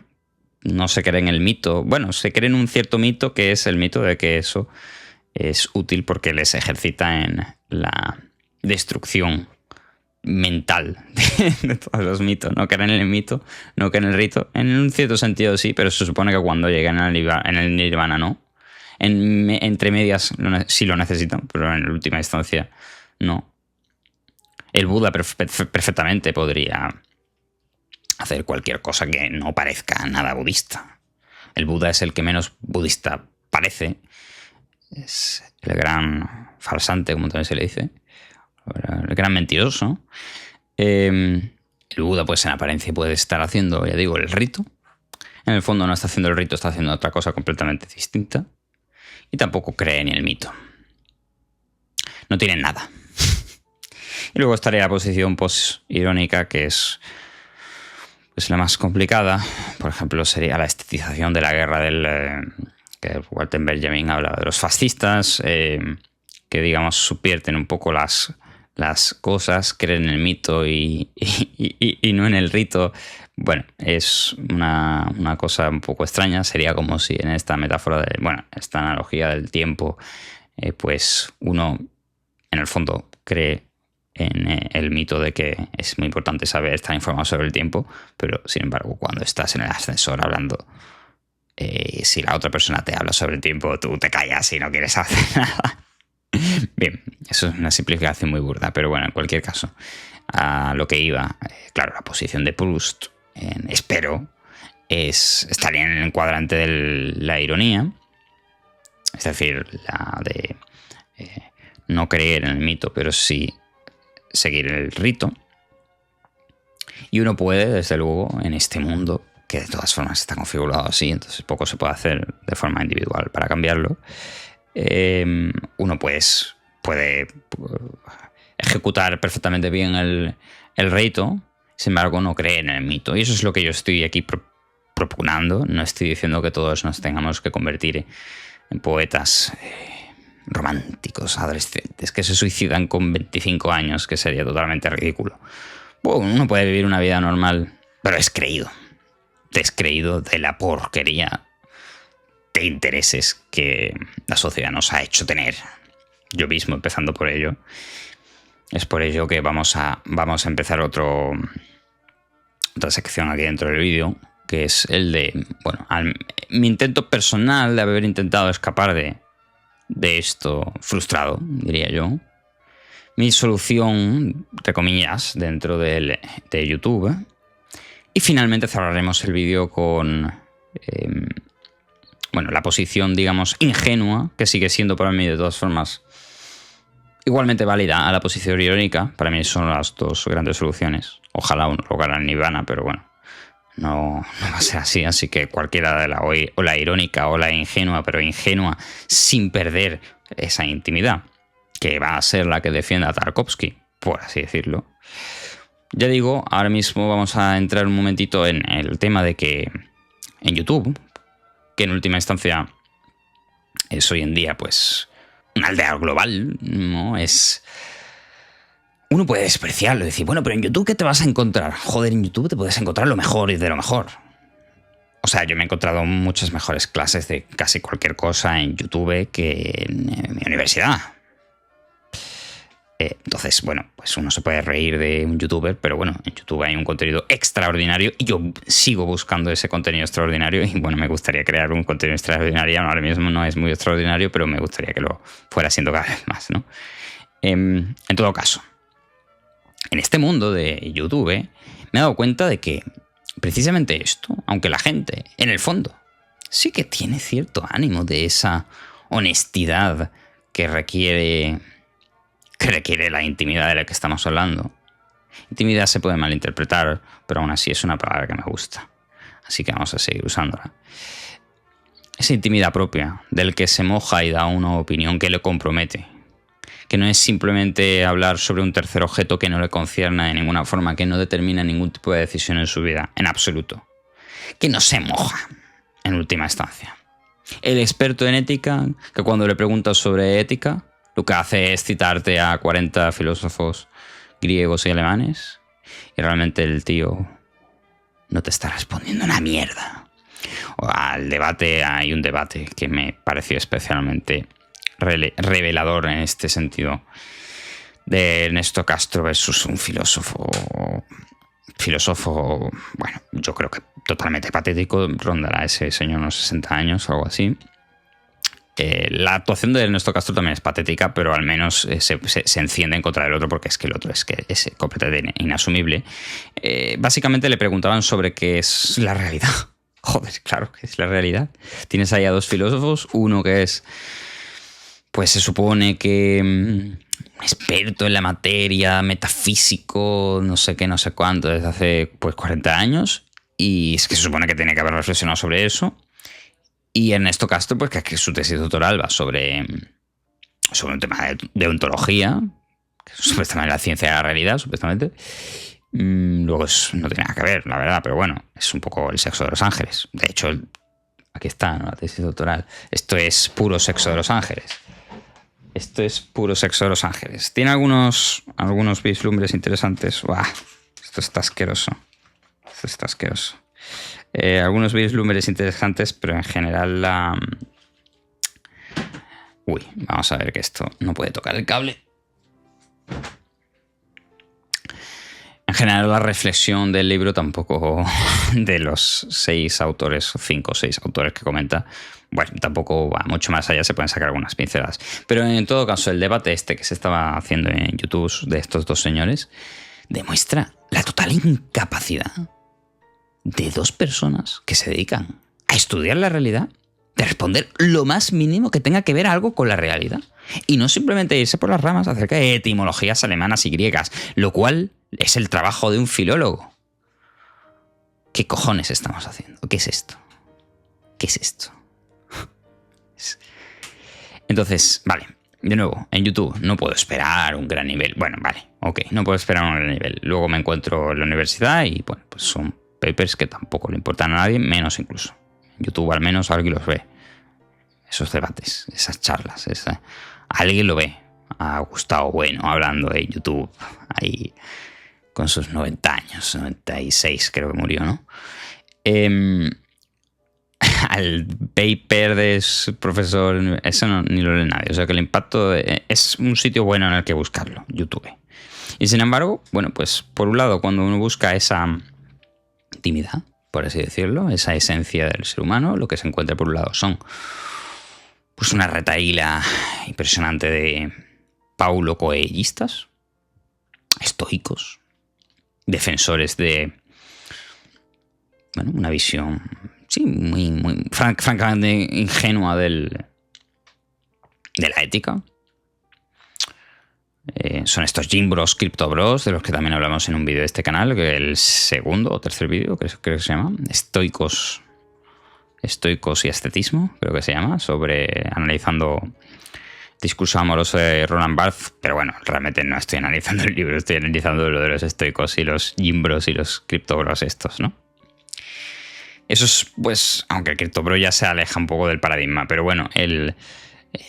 no se cree en el mito. Bueno, se cree en un cierto mito, que es el mito de que eso es útil porque les ejercita en la destrucción mental de todos los mitos. No creen en el mito, no creen en el rito. En un cierto sentido sí, pero se supone que cuando lleguen en el nirvana no. Entre medias sí lo necesitan, pero en última instancia no. El Buda perfectamente podría hacer cualquier cosa que no parezca nada budista. El Buda es el que menos budista parece. Es el gran farsante, como también se le dice. El gran mentiroso. El Buda, pues en apariencia puede estar haciendo, ya digo, el rito. En el fondo no está haciendo el rito, está haciendo otra cosa completamente distinta. Y tampoco cree en el mito. No tienen nada. Y luego estaría la posición post-irónica, que es pues la más complicada. Por ejemplo, sería la estetización de la guerra que Walter Benjamin habla de los fascistas, que digamos subvierten un poco las cosas, creen en el mito y no en el rito. Bueno, es una cosa un poco extraña. Sería como si en esta metáfora, esta analogía del tiempo, pues uno en el fondo cree en el mito de que es muy importante saber estar informado sobre el tiempo, pero sin embargo cuando estás en el ascensor hablando, si la otra persona te habla sobre el tiempo, tú te callas y no quieres hacer nada. Bien, eso es una simplificación muy burda, pero bueno, en cualquier caso, a lo que iba, claro, la posición de Proust, espero, estaría en el cuadrante de la ironía, es decir, la de no creer en el mito, pero sí seguir el rito. Y uno puede, desde luego, en este mundo, que de todas formas está configurado así, entonces poco se puede hacer de forma individual para cambiarlo, uno pues puede ejecutar perfectamente bien el rito, sin embargo no cree en el mito. Y eso es lo que yo estoy aquí propugnando. No estoy diciendo que todos nos tengamos que convertir en poetas románticos, adolescentes, que se suicidan con 25 años, que sería totalmente ridículo. Bueno, uno puede vivir una vida normal, pero descreído de la porquería de intereses que la sociedad nos ha hecho tener. Yo mismo empezando por ello. Es por ello que vamos a empezar otra sección aquí dentro del vídeo, que es el de, mi intento personal de haber intentado escapar de esto frustrado, diría yo. Mi solución, entre comillas, dentro de YouTube. Y finalmente cerraremos el vídeo con la posición, digamos, ingenua, que sigue siendo para mí de todas formas igualmente válida, a la posición irónica. Para mí son las dos grandes soluciones. Ojalá uno lograra el nirvana, pero bueno, no va a ser así. Así que cualquiera de la irónica o la ingenua, pero ingenua sin perder esa intimidad, que va a ser la que defienda a Tarkovsky, por así decirlo. Ya digo, ahora mismo vamos a entrar un momentito en el tema de que en YouTube, que en última instancia es hoy en día pues una aldea global, ¿no? Uno puede despreciarlo y decir, bueno, pero en YouTube ¿qué te vas a encontrar? Joder, en YouTube te puedes encontrar lo mejor y de lo mejor. O sea, yo me he encontrado muchas mejores clases de casi cualquier cosa en YouTube que en mi universidad. Entonces, pues uno se puede reír de un youtuber, pero bueno, en YouTube hay un contenido extraordinario y yo sigo buscando ese contenido extraordinario y me gustaría crear un contenido extraordinario. Ahora mismo no es muy extraordinario, pero me gustaría que lo fuera siendo cada vez más, ¿no? En todo caso, en este mundo de YouTube me he dado cuenta de que precisamente esto, aunque la gente, en el fondo, sí que tiene cierto ánimo de esa honestidad que requiere la intimidad de la que estamos hablando. Intimidad se puede malinterpretar, pero aún así es una palabra que me gusta. Así que vamos a seguir usándola. Esa intimidad propia, del que se moja y da una opinión que le compromete. Que no es simplemente hablar sobre un tercer objeto que no le concierne de ninguna forma, que no determina ningún tipo de decisión en su vida, en absoluto. Que no se moja, en última instancia. El experto en ética, que cuando le preguntas sobre ética, lo que hace es citarte a 40 filósofos griegos y alemanes y realmente el tío no te está respondiendo una mierda. Al debate, hay un debate que me pareció especialmente revelador en este sentido de Ernesto Castro versus un filósofo, bueno, yo creo que totalmente patético, rondará ese señor unos 60 años o algo así. La actuación de Ernesto Castro también es patética, pero al menos se enciende en contra del otro, porque es que el otro es completamente inasumible. Básicamente le preguntaban sobre qué es la realidad. Joder, claro que es la realidad. Tienes ahí a dos filósofos, uno que es, pues se supone que experto en la materia, metafísico, no sé qué, no sé cuánto, desde hace pues 40 años, y es que se supone que tiene que haber reflexionado sobre eso. Y Ernesto Castro, pues que su tesis doctoral va sobre un tema de ontología, que es supuestamente la ciencia de la realidad, supuestamente. Luego no tiene nada que ver, la verdad, pero bueno, es un poco el sexo de los ángeles. De hecho, aquí está, ¿no?, la tesis doctoral. Esto es puro sexo de los ángeles. Esto es puro sexo de los ángeles. Tiene algunos vislumbres interesantes. ¡Buah! Esto está asqueroso. Algunos vislumbres interesantes, pero en general Uy, vamos a ver que esto no puede tocar el cable. En general la reflexión del libro tampoco, de los 5 o 6 autores que comenta, bueno, tampoco va mucho más allá, se pueden sacar algunas pinceladas. Pero en todo caso, el debate que se estaba haciendo en YouTube de estos dos señores demuestra la total incapacidad de dos personas que se dedican a estudiar la realidad, de responder lo más mínimo que tenga que ver algo con la realidad. Y no simplemente irse por las ramas acerca de etimologías alemanas y griegas, lo cual es el trabajo de un filólogo. ¿Qué cojones estamos haciendo? ¿Qué es esto? Entonces, vale, de nuevo, en YouTube no puedo esperar un gran nivel. Bueno, vale, ok, no puedo esperar un gran nivel. Luego me encuentro en la universidad y, bueno, pues son papers que tampoco le importan a nadie, menos incluso. En YouTube al menos alguien los ve. Esos debates, esas charlas, alguien lo ve. A Gustavo Bueno hablando en YouTube, ahí con sus 90 años, 96 creo que murió, ¿no? Al paper de su profesor, eso ni lo lee nadie. O sea que el impacto es un sitio bueno en el que buscarlo, YouTube. Y sin embargo, bueno, pues por un lado, cuando uno busca esa intimidad, por así decirlo, esa esencia del ser humano, lo que se encuentra por un lado son pues una retahíla impresionante de Paulo coellistas, estoicos, defensores de, bueno, una visión, sí, muy francamente ingenua de la ética. Son estos Gym Bros, Crypto Bros, de los que también hablamos en un vídeo de este canal, que el segundo o tercer vídeo, creo que se llama, Estoicos y Ascetismo, creo que se llama, sobre analizando discurso amoroso de Roland Barthes, pero bueno, realmente no estoy analizando el libro, estoy analizando lo de los estoicos y los Gym Bros y los Crypto Bros estos, ¿no? Eso es, pues, aunque el Crypto Bro ya se aleja un poco del paradigma, pero bueno, el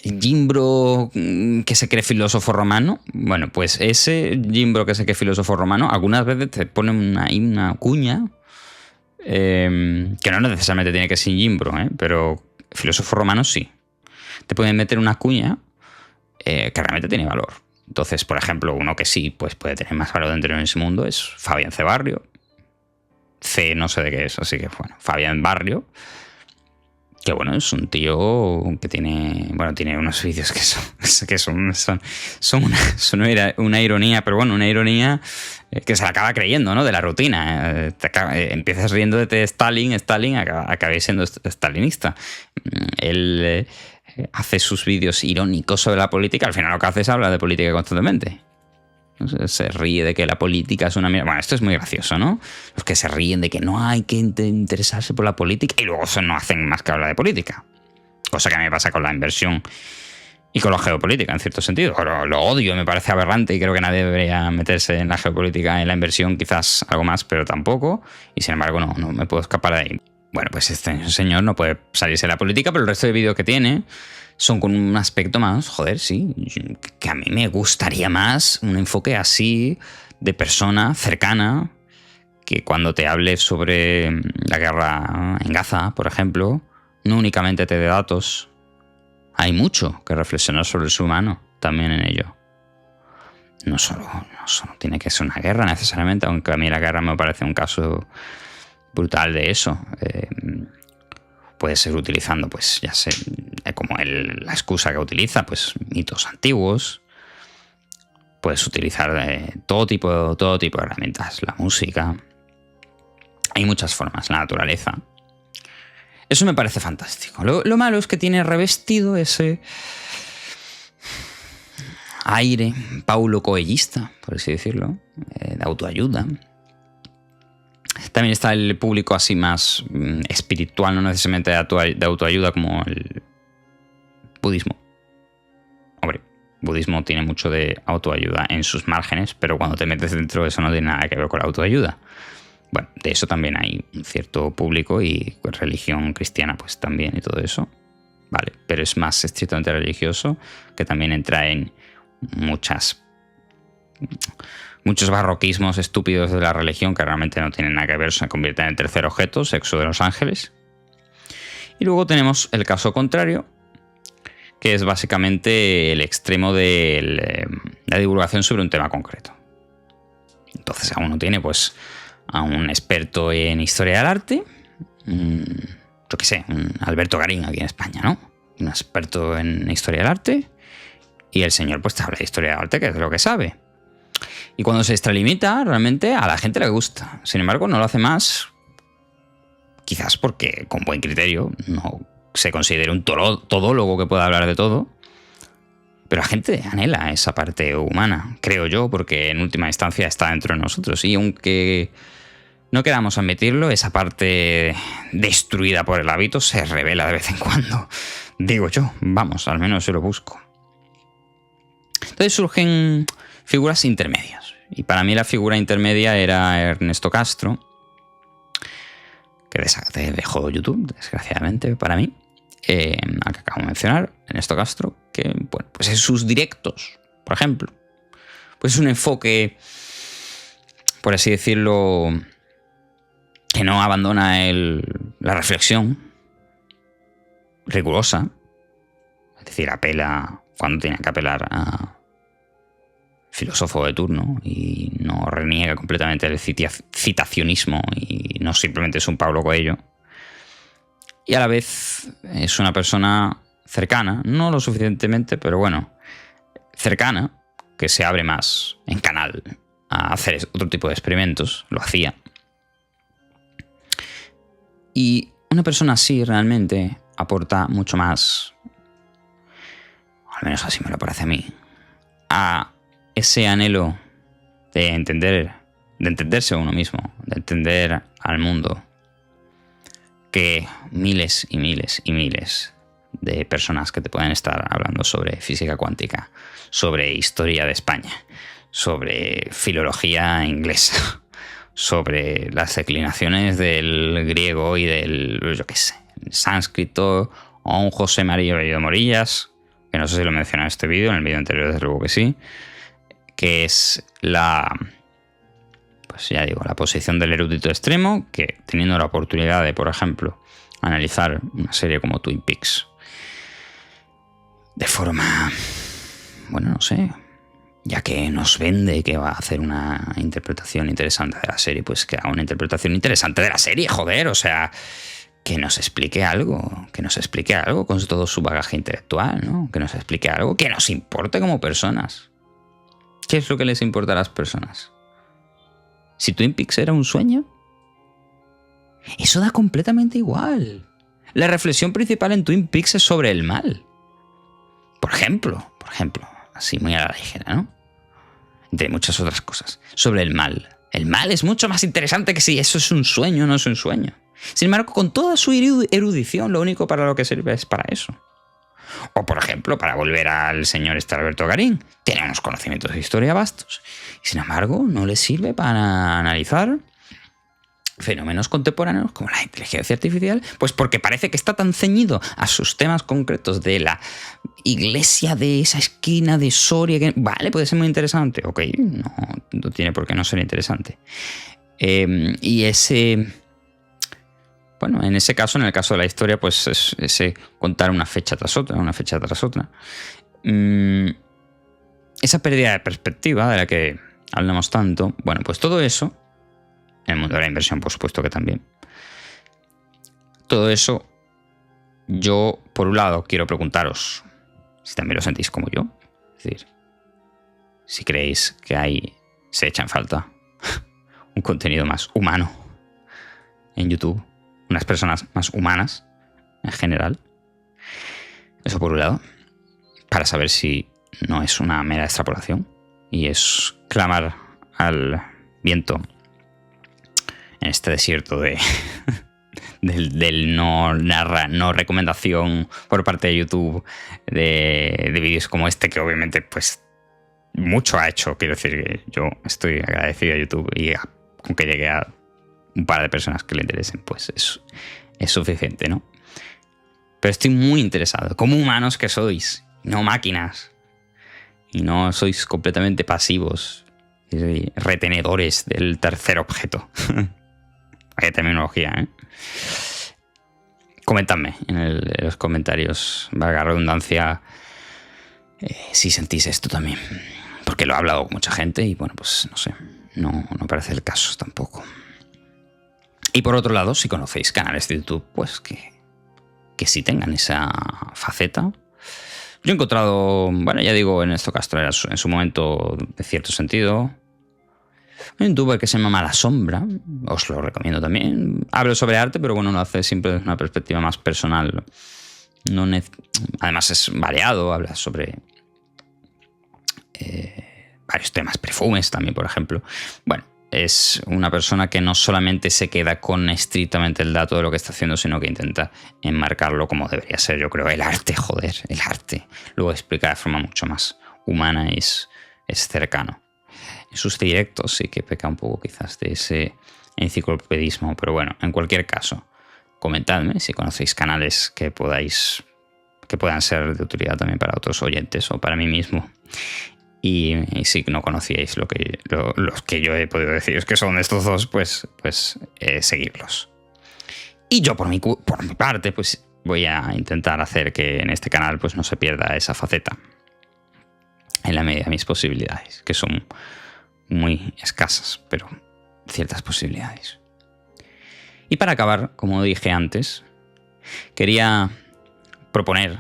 Gym Bro que se cree filósofo romano, bueno, pues ese Gym Bro que se cree filósofo romano, algunas veces te ponen una cuña, que no necesariamente tiene que ser Gym Bro, pero filósofo romano sí. Te pueden meter una cuña que realmente tiene valor. Entonces, por ejemplo, uno que sí pues puede tener más valor dentro de ese mundo es Fabián C. Barrio. C no sé de qué es, así que bueno, Fabián Barrio, que bueno, es un tío que tiene unos vídeos que son una ironía, pero bueno, una ironía que se la acaba creyendo, ¿no? De la rutina. Empiezas riéndote de Stalin, acabáis siendo stalinista. Él hace sus vídeos irónicos sobre la política, al final lo que hace es hablar de política constantemente. Se ríe de que la política es una mierda. Bueno, esto es muy gracioso, ¿no? Los que se ríen de que no hay que interesarse por la política y luego no hacen más que hablar de política. Cosa que a mí me pasa con la inversión y con la geopolítica, en cierto sentido. Lo odio, me parece aberrante y creo que nadie debería meterse en la geopolítica, en la inversión, quizás algo más, pero tampoco. Y sin embargo, no me puedo escapar de ahí. Bueno, pues este señor no puede salirse de la política, pero el resto de vídeos que tiene son con un aspecto más, joder, sí, que a mí me gustaría más un enfoque así de persona cercana, que cuando te hable sobre la guerra en Gaza, por ejemplo, no únicamente te dé datos. Hay mucho que reflexionar sobre el ser humano también en ello. no solo tiene que ser una guerra necesariamente, aunque a mí la guerra me parece un caso brutal de eso. Puede ser utilizando, pues ya sé, como la excusa que utiliza, pues mitos antiguos. Puedes utilizar todo tipo de herramientas, la música. Hay muchas formas, la naturaleza. Eso me parece fantástico. Lo malo es que tiene revestido ese aire paulo coellista, por así decirlo, de autoayuda. También está el público así más espiritual, no necesariamente de autoayuda, como el budismo. Hombre, el budismo tiene mucho de autoayuda en sus márgenes, pero cuando te metes dentro eso no tiene nada que ver con la autoayuda. Bueno, de eso también hay un cierto público, y religión cristiana pues también y todo eso. Vale, pero es más estrictamente religioso, que también entra en muchos barroquismos estúpidos de la religión que realmente no tienen nada que ver, se convierten en el tercer objeto, sexo de los ángeles. Y luego tenemos el caso contrario, que es básicamente el extremo de la divulgación sobre un tema concreto. Entonces uno tiene pues a un experto en historia del arte, yo qué sé, un Alberto Garín aquí en España, ¿no? Un experto en historia del arte, y el señor pues te habla de historia del arte, que es lo que sabe. Y cuando se extralimita, realmente a la gente le gusta. Sin embargo, no lo hace más, quizás porque con buen criterio no se considera un todólogo que pueda hablar de todo. Pero la gente anhela esa parte humana, creo yo, porque en última instancia está dentro de nosotros. Y aunque no queramos admitirlo, esa parte destruida por el hábito se revela de vez en cuando. Digo yo, vamos, al menos yo lo busco. Entonces surgen figuras intermedias. Y para mí la figura intermedia era Ernesto Castro, que dejó YouTube, desgraciadamente para mí. Al que acabo de mencionar, Ernesto Castro, que bueno, pues en sus directos, por ejemplo, pues es un enfoque, por así decirlo, que no abandona la reflexión rigurosa, es decir, apela cuando tiene que apelar a filósofo de turno y no reniega completamente del citacionismo y no simplemente es un Pablo Coelho. Y a la vez es una persona cercana, no lo suficientemente, pero bueno, cercana, que se abre más en canal a hacer otro tipo de experimentos, lo hacía. Y una persona así realmente aporta mucho más, al menos así me lo parece a mí, a ese anhelo de entenderse a uno mismo, de entender al mundo, que miles y miles y miles de personas que te pueden estar hablando sobre física cuántica, sobre historia de España, sobre filología inglesa, sobre las declinaciones del griego y del, yo qué sé, sánscrito, o un José María Bellido Morillas, que no sé si lo mencioné en este vídeo, en el vídeo anterior desde luego que sí, que es pues ya digo, la posición del erudito extremo, que teniendo la oportunidad de, por ejemplo, analizar una serie como Twin Peaks de forma, bueno, no sé, ya que nos vende que va a hacer una interpretación interesante de la serie, pues que haga una interpretación interesante de la serie, joder, o sea, que nos explique algo con todo su bagaje intelectual, ¿no? Que nos explique algo que nos importe como personas. ¿Qué es lo que les importa a las personas? Si Twin Peaks era un sueño, eso da completamente igual. La reflexión principal en Twin Peaks es sobre el mal. Por ejemplo, así muy a la ligera, ¿no? Entre muchas otras cosas. Sobre el mal. El mal es mucho más interesante que si eso es un sueño o no es un sueño. Sin embargo, con toda su erudición, lo único para lo que sirve es para eso. O, por ejemplo, para volver al señor Alberto Garín, tiene unos conocimientos de historia vastos. Y, sin embargo, no le sirve para analizar fenómenos contemporáneos como la inteligencia artificial, pues porque parece que está tan ceñido a sus temas concretos de la iglesia de esa esquina de Soria, que vale, puede ser muy interesante. Ok, no tiene por qué no ser interesante. Y ese... Bueno, en ese caso, en el caso de la historia, pues es ese contar una fecha tras otra. esa pérdida de perspectiva de la que hablamos tanto, bueno, pues todo eso, en el mundo de la inversión, por supuesto que también, todo eso, yo, por un lado, quiero preguntaros si también lo sentís como yo. Es decir, si creéis que se echa en falta un contenido más humano en YouTube, unas personas más humanas en general. Eso por un lado, para saber si no es una mera extrapolación y es clamar al viento en este desierto del no recomendación por parte de YouTube de vídeos como este, que obviamente pues mucho ha hecho. Quiero decir que yo estoy agradecido a YouTube y con que llegue a un par de personas que le interesen, pues es suficiente, ¿no? Pero estoy muy interesado, como humanos que sois, no máquinas, y no sois completamente pasivos, retenedores del tercer objeto. Hay terminología, ¿eh? Comentadme en los comentarios, valga la redundancia, si sentís esto también. Porque lo he hablado con mucha gente y bueno, pues no sé, no parece el caso tampoco. Y por otro lado, si conocéis canales de YouTube, pues que sí tengan esa faceta. Yo he encontrado, bueno, ya digo, en esto Castro era en su momento de cierto sentido. Hay un youtuber que se llama Mala Sombra, os lo recomiendo también. Hablo sobre arte, pero bueno, lo hace siempre desde una perspectiva más personal. Además es variado, habla sobre varios temas, perfumes también, por ejemplo. Bueno, es una persona que no solamente se queda con estrictamente el dato de lo que está haciendo, sino que intenta enmarcarlo como debería ser, yo creo, el arte, joder, el arte. Luego explica de forma mucho más humana y es cercano. En sus directos sí que peca un poco quizás de ese enciclopedismo, pero bueno, en cualquier caso, comentadme si conocéis canales que puedan ser de utilidad también para otros oyentes o para mí mismo. Y si no conocíais los que yo he podido deciros que son estos dos, pues seguirlos. Y yo por mi parte, pues voy a intentar hacer que en este canal pues no se pierda esa faceta en la medida de mis posibilidades, que son muy escasas, pero ciertas posibilidades. Y para acabar, como dije antes, quería proponer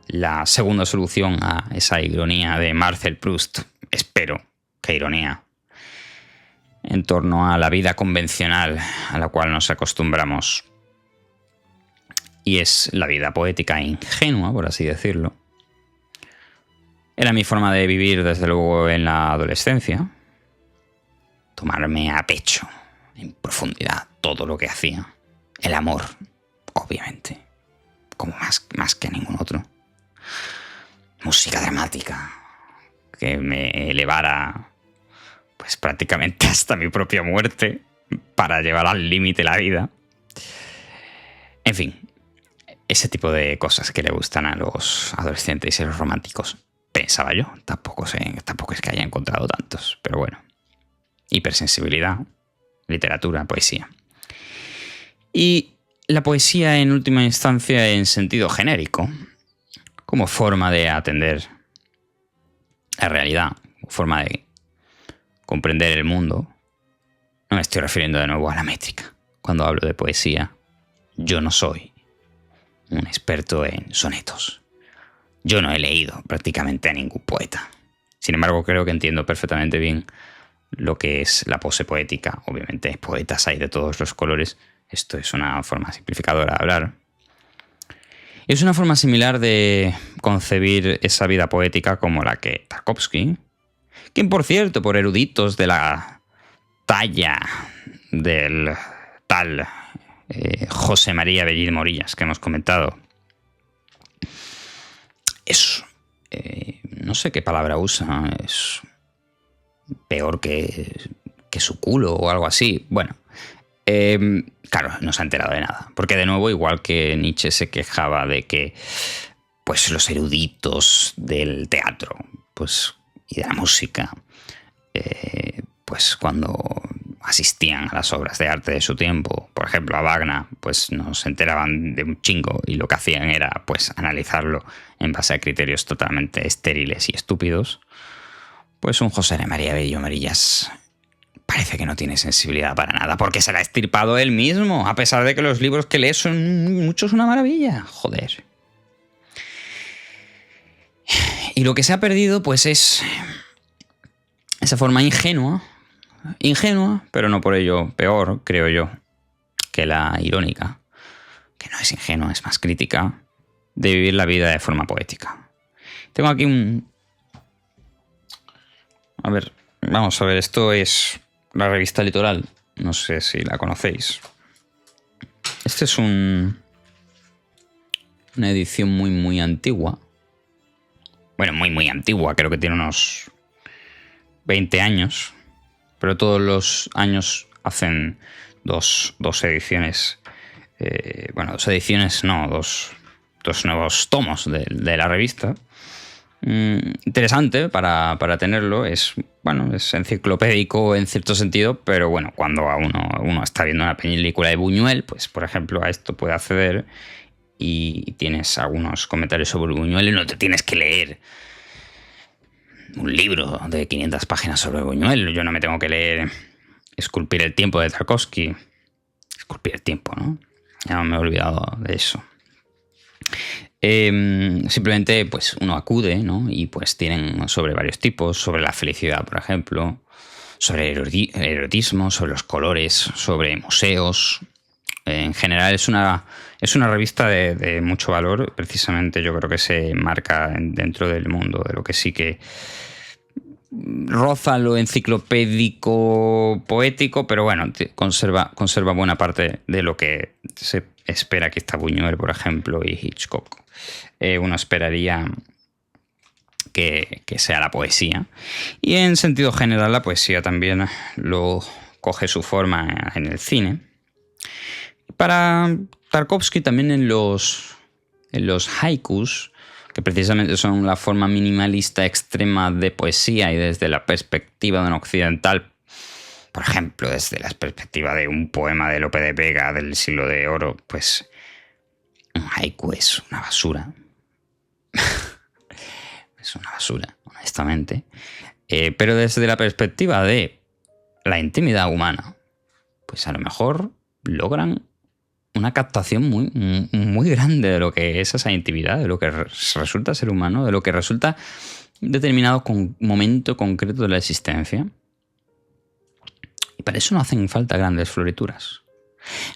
la segunda solución a esa ironía de Marcel Proust, espero que ironía, en torno a la vida convencional a la cual nos acostumbramos. Y es la vida poética e ingenua, por así decirlo. Era mi forma de vivir desde luego en la adolescencia. Tomarme a pecho, en profundidad, todo lo que hacía. El amor, obviamente, como más que ningún otro. Música dramática que me elevara pues prácticamente hasta mi propia muerte para llevar al límite la vida. En fin, ese tipo de cosas que le gustan a los adolescentes y a los románticos, pensaba yo. Tampoco es que haya encontrado tantos, pero bueno. Hipersensibilidad, literatura, poesía. Y la poesía en última instancia en sentido genérico, como forma de atender la realidad, forma de comprender el mundo. No me estoy refiriendo de nuevo a la métrica. Cuando hablo de poesía, yo no soy un experto en sonetos. Yo no he leído prácticamente a ningún poeta. Sin embargo, creo que entiendo perfectamente bien lo que es la pose poética. Obviamente, poetas hay de todos los colores. Esto es una forma simplificadora de hablar. Es una forma similar de concebir esa vida poética como la que Tarkovsky, quien por cierto, por eruditos de la talla del tal José María Bellido Morillas que hemos comentado, es, no sé qué palabra usa, es peor que su culo o algo así. Bueno, claro, no se ha enterado de nada. Porque de nuevo, igual que Nietzsche se quejaba de que pues, los eruditos del teatro pues, y de la música, pues cuando asistían a las obras de arte de su tiempo, por ejemplo a Wagner, pues no se enteraban de un chingo y lo que hacían era pues analizarlo en base a criterios totalmente estériles y estúpidos. pues un José María Bello Marillas parece que no tiene sensibilidad para nada, porque se la ha extirpado él mismo, a pesar de que los libros que lee son muchos una maravilla. Joder. Y lo que se ha perdido, pues es esa forma ingenua, pero no por ello peor, creo yo, que la irónica, que no es ingenua, es más crítica, de vivir la vida de forma poética. Tengo aquí a ver, vamos a ver, esto es la revista Litoral, no sé si la conocéis. Este es una edición muy antigua. Bueno, muy antigua, creo que tiene unos 20 años, pero todos los años hacen dos ediciones. Dos ediciones, no, dos nuevos tomos de la revista. Interesante para tenerlo, es enciclopédico en cierto sentido, pero bueno, cuando uno está viendo una película de Buñuel, pues por ejemplo a esto puede acceder y tienes algunos comentarios sobre Buñuel y no te tienes que leer un libro de 500 páginas sobre Buñuel. Yo no me tengo que leer Esculpir el tiempo de Tarkovsky. Esculpir el tiempo, ¿no? Ya me he olvidado de eso. Simplemente pues uno acude, ¿no? Y pues tienen sobre varios tipos, sobre la felicidad, por ejemplo, sobre el erotismo, sobre los colores, sobre museos. En general es una revista de mucho valor. Precisamente yo creo que se marca dentro del mundo de lo que sí que roza lo enciclopédico poético, pero bueno, conserva buena parte de lo que se espera que está Buñuel, por ejemplo, y Hitchcock. Uno esperaría que sea la poesía. Y en sentido general la poesía también lo coge su forma en el cine. Para Tarkovsky también en los haikus, que precisamente son la forma minimalista extrema de poesía y desde la perspectiva de un occidental, por ejemplo, desde la perspectiva de un poema de Lope de Vega del siglo de oro, pues un haiku es una basura. Es una basura, honestamente. Pero desde la perspectiva de la intimidad humana, pues a lo mejor logran una captación muy grande de lo que es esa intimidad, de lo que resulta ser humano, de lo que resulta determinado momento concreto de la existencia. Y para eso no hacen falta grandes florituras.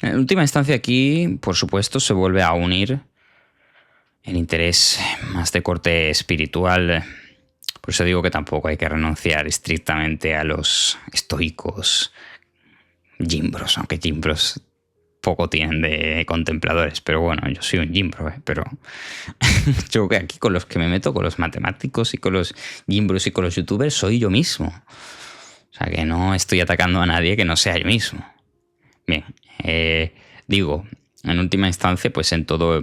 En última instancia aquí, por supuesto, se vuelve a unir el interés más de corte espiritual. Por eso digo que tampoco hay que renunciar estrictamente a los estoicos gimbros, aunque gimbros poco tienen de contempladores, pero bueno, yo soy un gimbro, pero yo que aquí con los que me meto, con los matemáticos y con los gimbros y con los youtubers, soy yo mismo. O sea, que no estoy atacando a nadie que no sea yo mismo. Bien, digo, en última instancia, pues en todo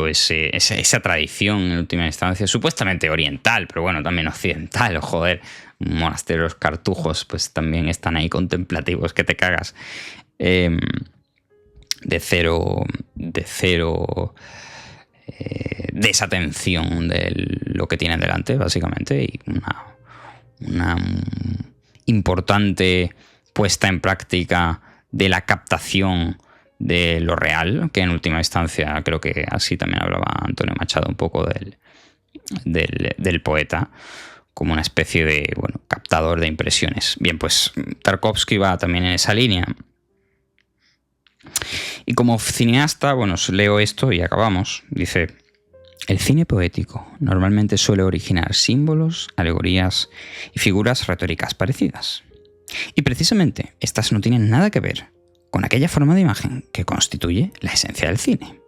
esa tradición, en última instancia, supuestamente oriental, pero bueno, también occidental, joder, monasterios cartujos, pues también están ahí contemplativos que te cagas. De cero desatención de lo que tienen delante, básicamente, y una importante puesta en práctica de la captación de lo real, que en última instancia creo que así también hablaba Antonio Machado un poco del poeta, como una especie de captador de impresiones. Bien, pues Tarkovsky va también en esa línea. Y como cineasta, os leo esto y acabamos. Dice: el cine poético normalmente suele originar símbolos, alegorías y figuras retóricas parecidas. Y precisamente estas no tienen nada que ver con aquella forma de imagen que constituye la esencia del cine.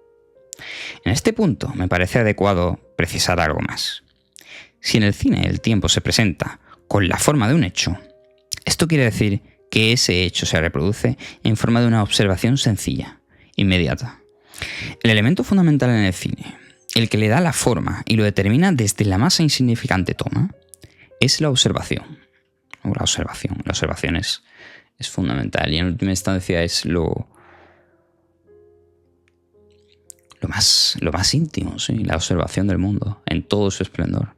En este punto me parece adecuado precisar algo más. Si en el cine el tiempo se presenta con la forma de un hecho, esto quiere decir que ese hecho se reproduce en forma de una observación sencilla, inmediata. El elemento fundamental en el cine, el que le da la forma y lo determina desde la más insignificante toma, es la observación. La observación es fundamental y en última instancia es lo más íntimo, ¿sí? La observación del mundo en todo su esplendor.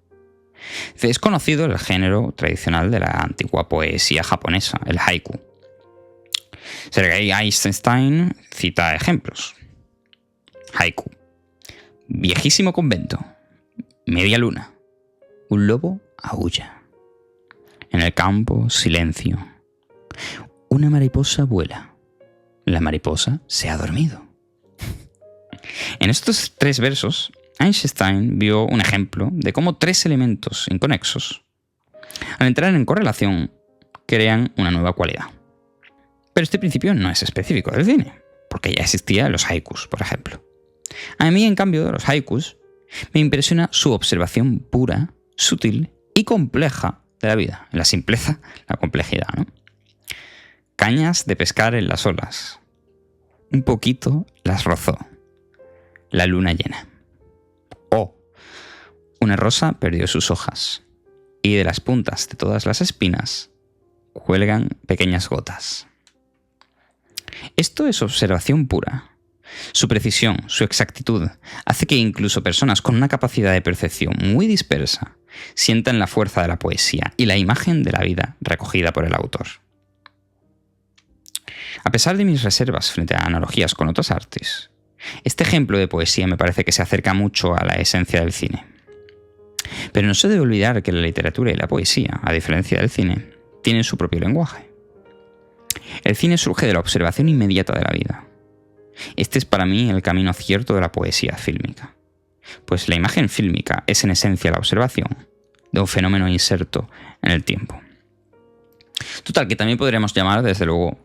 Es conocido el género tradicional de la antigua poesía japonesa, el haiku. Sergei Eisenstein cita ejemplos. Haiku. Viejísimo convento. Media luna. Un lobo aúlla. En el campo, silencio. Una mariposa vuela. La mariposa se ha dormido. En estos 3 versos, Einstein vio un ejemplo de cómo 3 elementos inconexos, al entrar en correlación, crean una nueva cualidad. Pero este principio no es específico del cine, porque ya existían los haikus, por ejemplo. A mí, en cambio, de los haikus, me impresiona su observación pura, sutil y compleja de la vida. La simpleza, la complejidad, ¿no? Cañas de pescar en las olas. Un poquito las rozó. La luna llena. Oh, una rosa perdió sus hojas, y de las puntas de todas las espinas cuelgan pequeñas gotas. Esto es observación pura. Su precisión, su exactitud, hace que incluso personas con una capacidad de percepción muy dispersa sientan la fuerza de la poesía y la imagen de la vida recogida por el autor. A pesar de mis reservas frente a analogías con otras artes, este ejemplo de poesía me parece que se acerca mucho a la esencia del cine. Pero no se debe olvidar que la literatura y la poesía, a diferencia del cine, tienen su propio lenguaje. El cine surge de la observación inmediata de la vida. Este es para mí el camino cierto de la poesía fílmica, pues la imagen fílmica es en esencia la observación de un fenómeno inserto en el tiempo. Total, que también podríamos llamar, desde luego,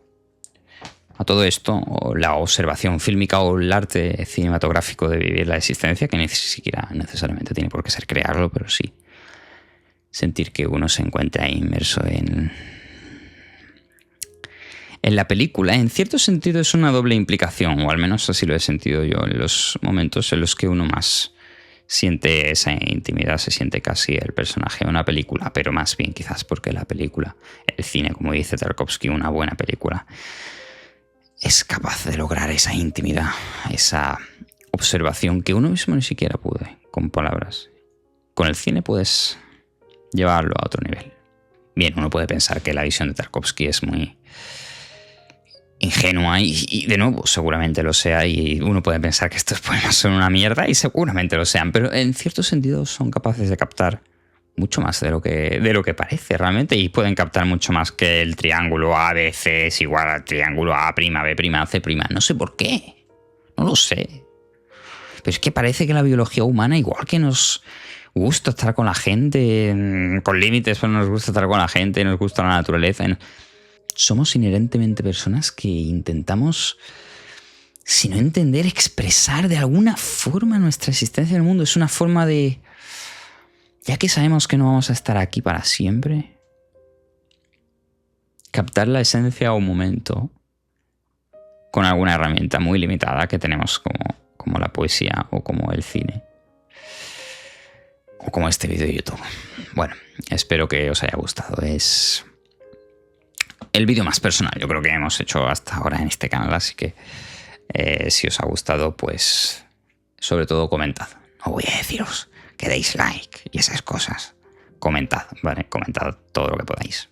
a todo esto o la observación fílmica o el arte cinematográfico de vivir la existencia, que ni siquiera necesariamente tiene por qué ser crearlo, pero sí sentir que uno se encuentra inmerso en la película. En cierto sentido es una doble implicación, o al menos así lo he sentido yo en los momentos en los que uno más siente esa intimidad, se siente casi el personaje de una película, pero más bien quizás porque la película, el cine, como dice Tarkovsky, una buena película, es capaz de lograr esa intimidad, esa observación que uno mismo ni siquiera puede con palabras. Con el cine puedes llevarlo a otro nivel. Bien, uno puede pensar que la visión de Tarkovsky es muy ingenua y de nuevo seguramente lo sea, y uno puede pensar que estos poemas son una mierda y seguramente lo sean, pero en cierto sentido son capaces de captar mucho más de lo que parece realmente, y pueden captar mucho más que el triángulo ABC es igual al triángulo A', B', C'. No sé por qué. No lo sé. Pero es que parece que la biología humana, igual que nos gusta estar con la gente, con límites, pero nos gusta estar con la gente, nos gusta la naturaleza, somos inherentemente personas que intentamos, si no entender, expresar de alguna forma nuestra existencia en el mundo. Es una forma de, ya que sabemos que no vamos a estar aquí para siempre, captar la esencia o un momento con alguna herramienta muy limitada que tenemos como la poesía o como el cine o como este vídeo de YouTube. Bueno, espero que os haya gustado. Es el vídeo más personal, yo creo, que hemos hecho hasta ahora en este canal, así que si os ha gustado, pues sobre todo comentad. No voy a deciros que deis like y esas cosas. Comentad, ¿vale? Comentad todo lo que podáis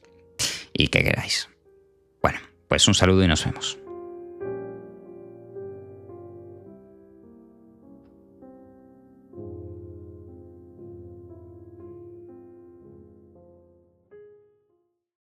y que queráis. Bueno, pues un saludo y nos vemos.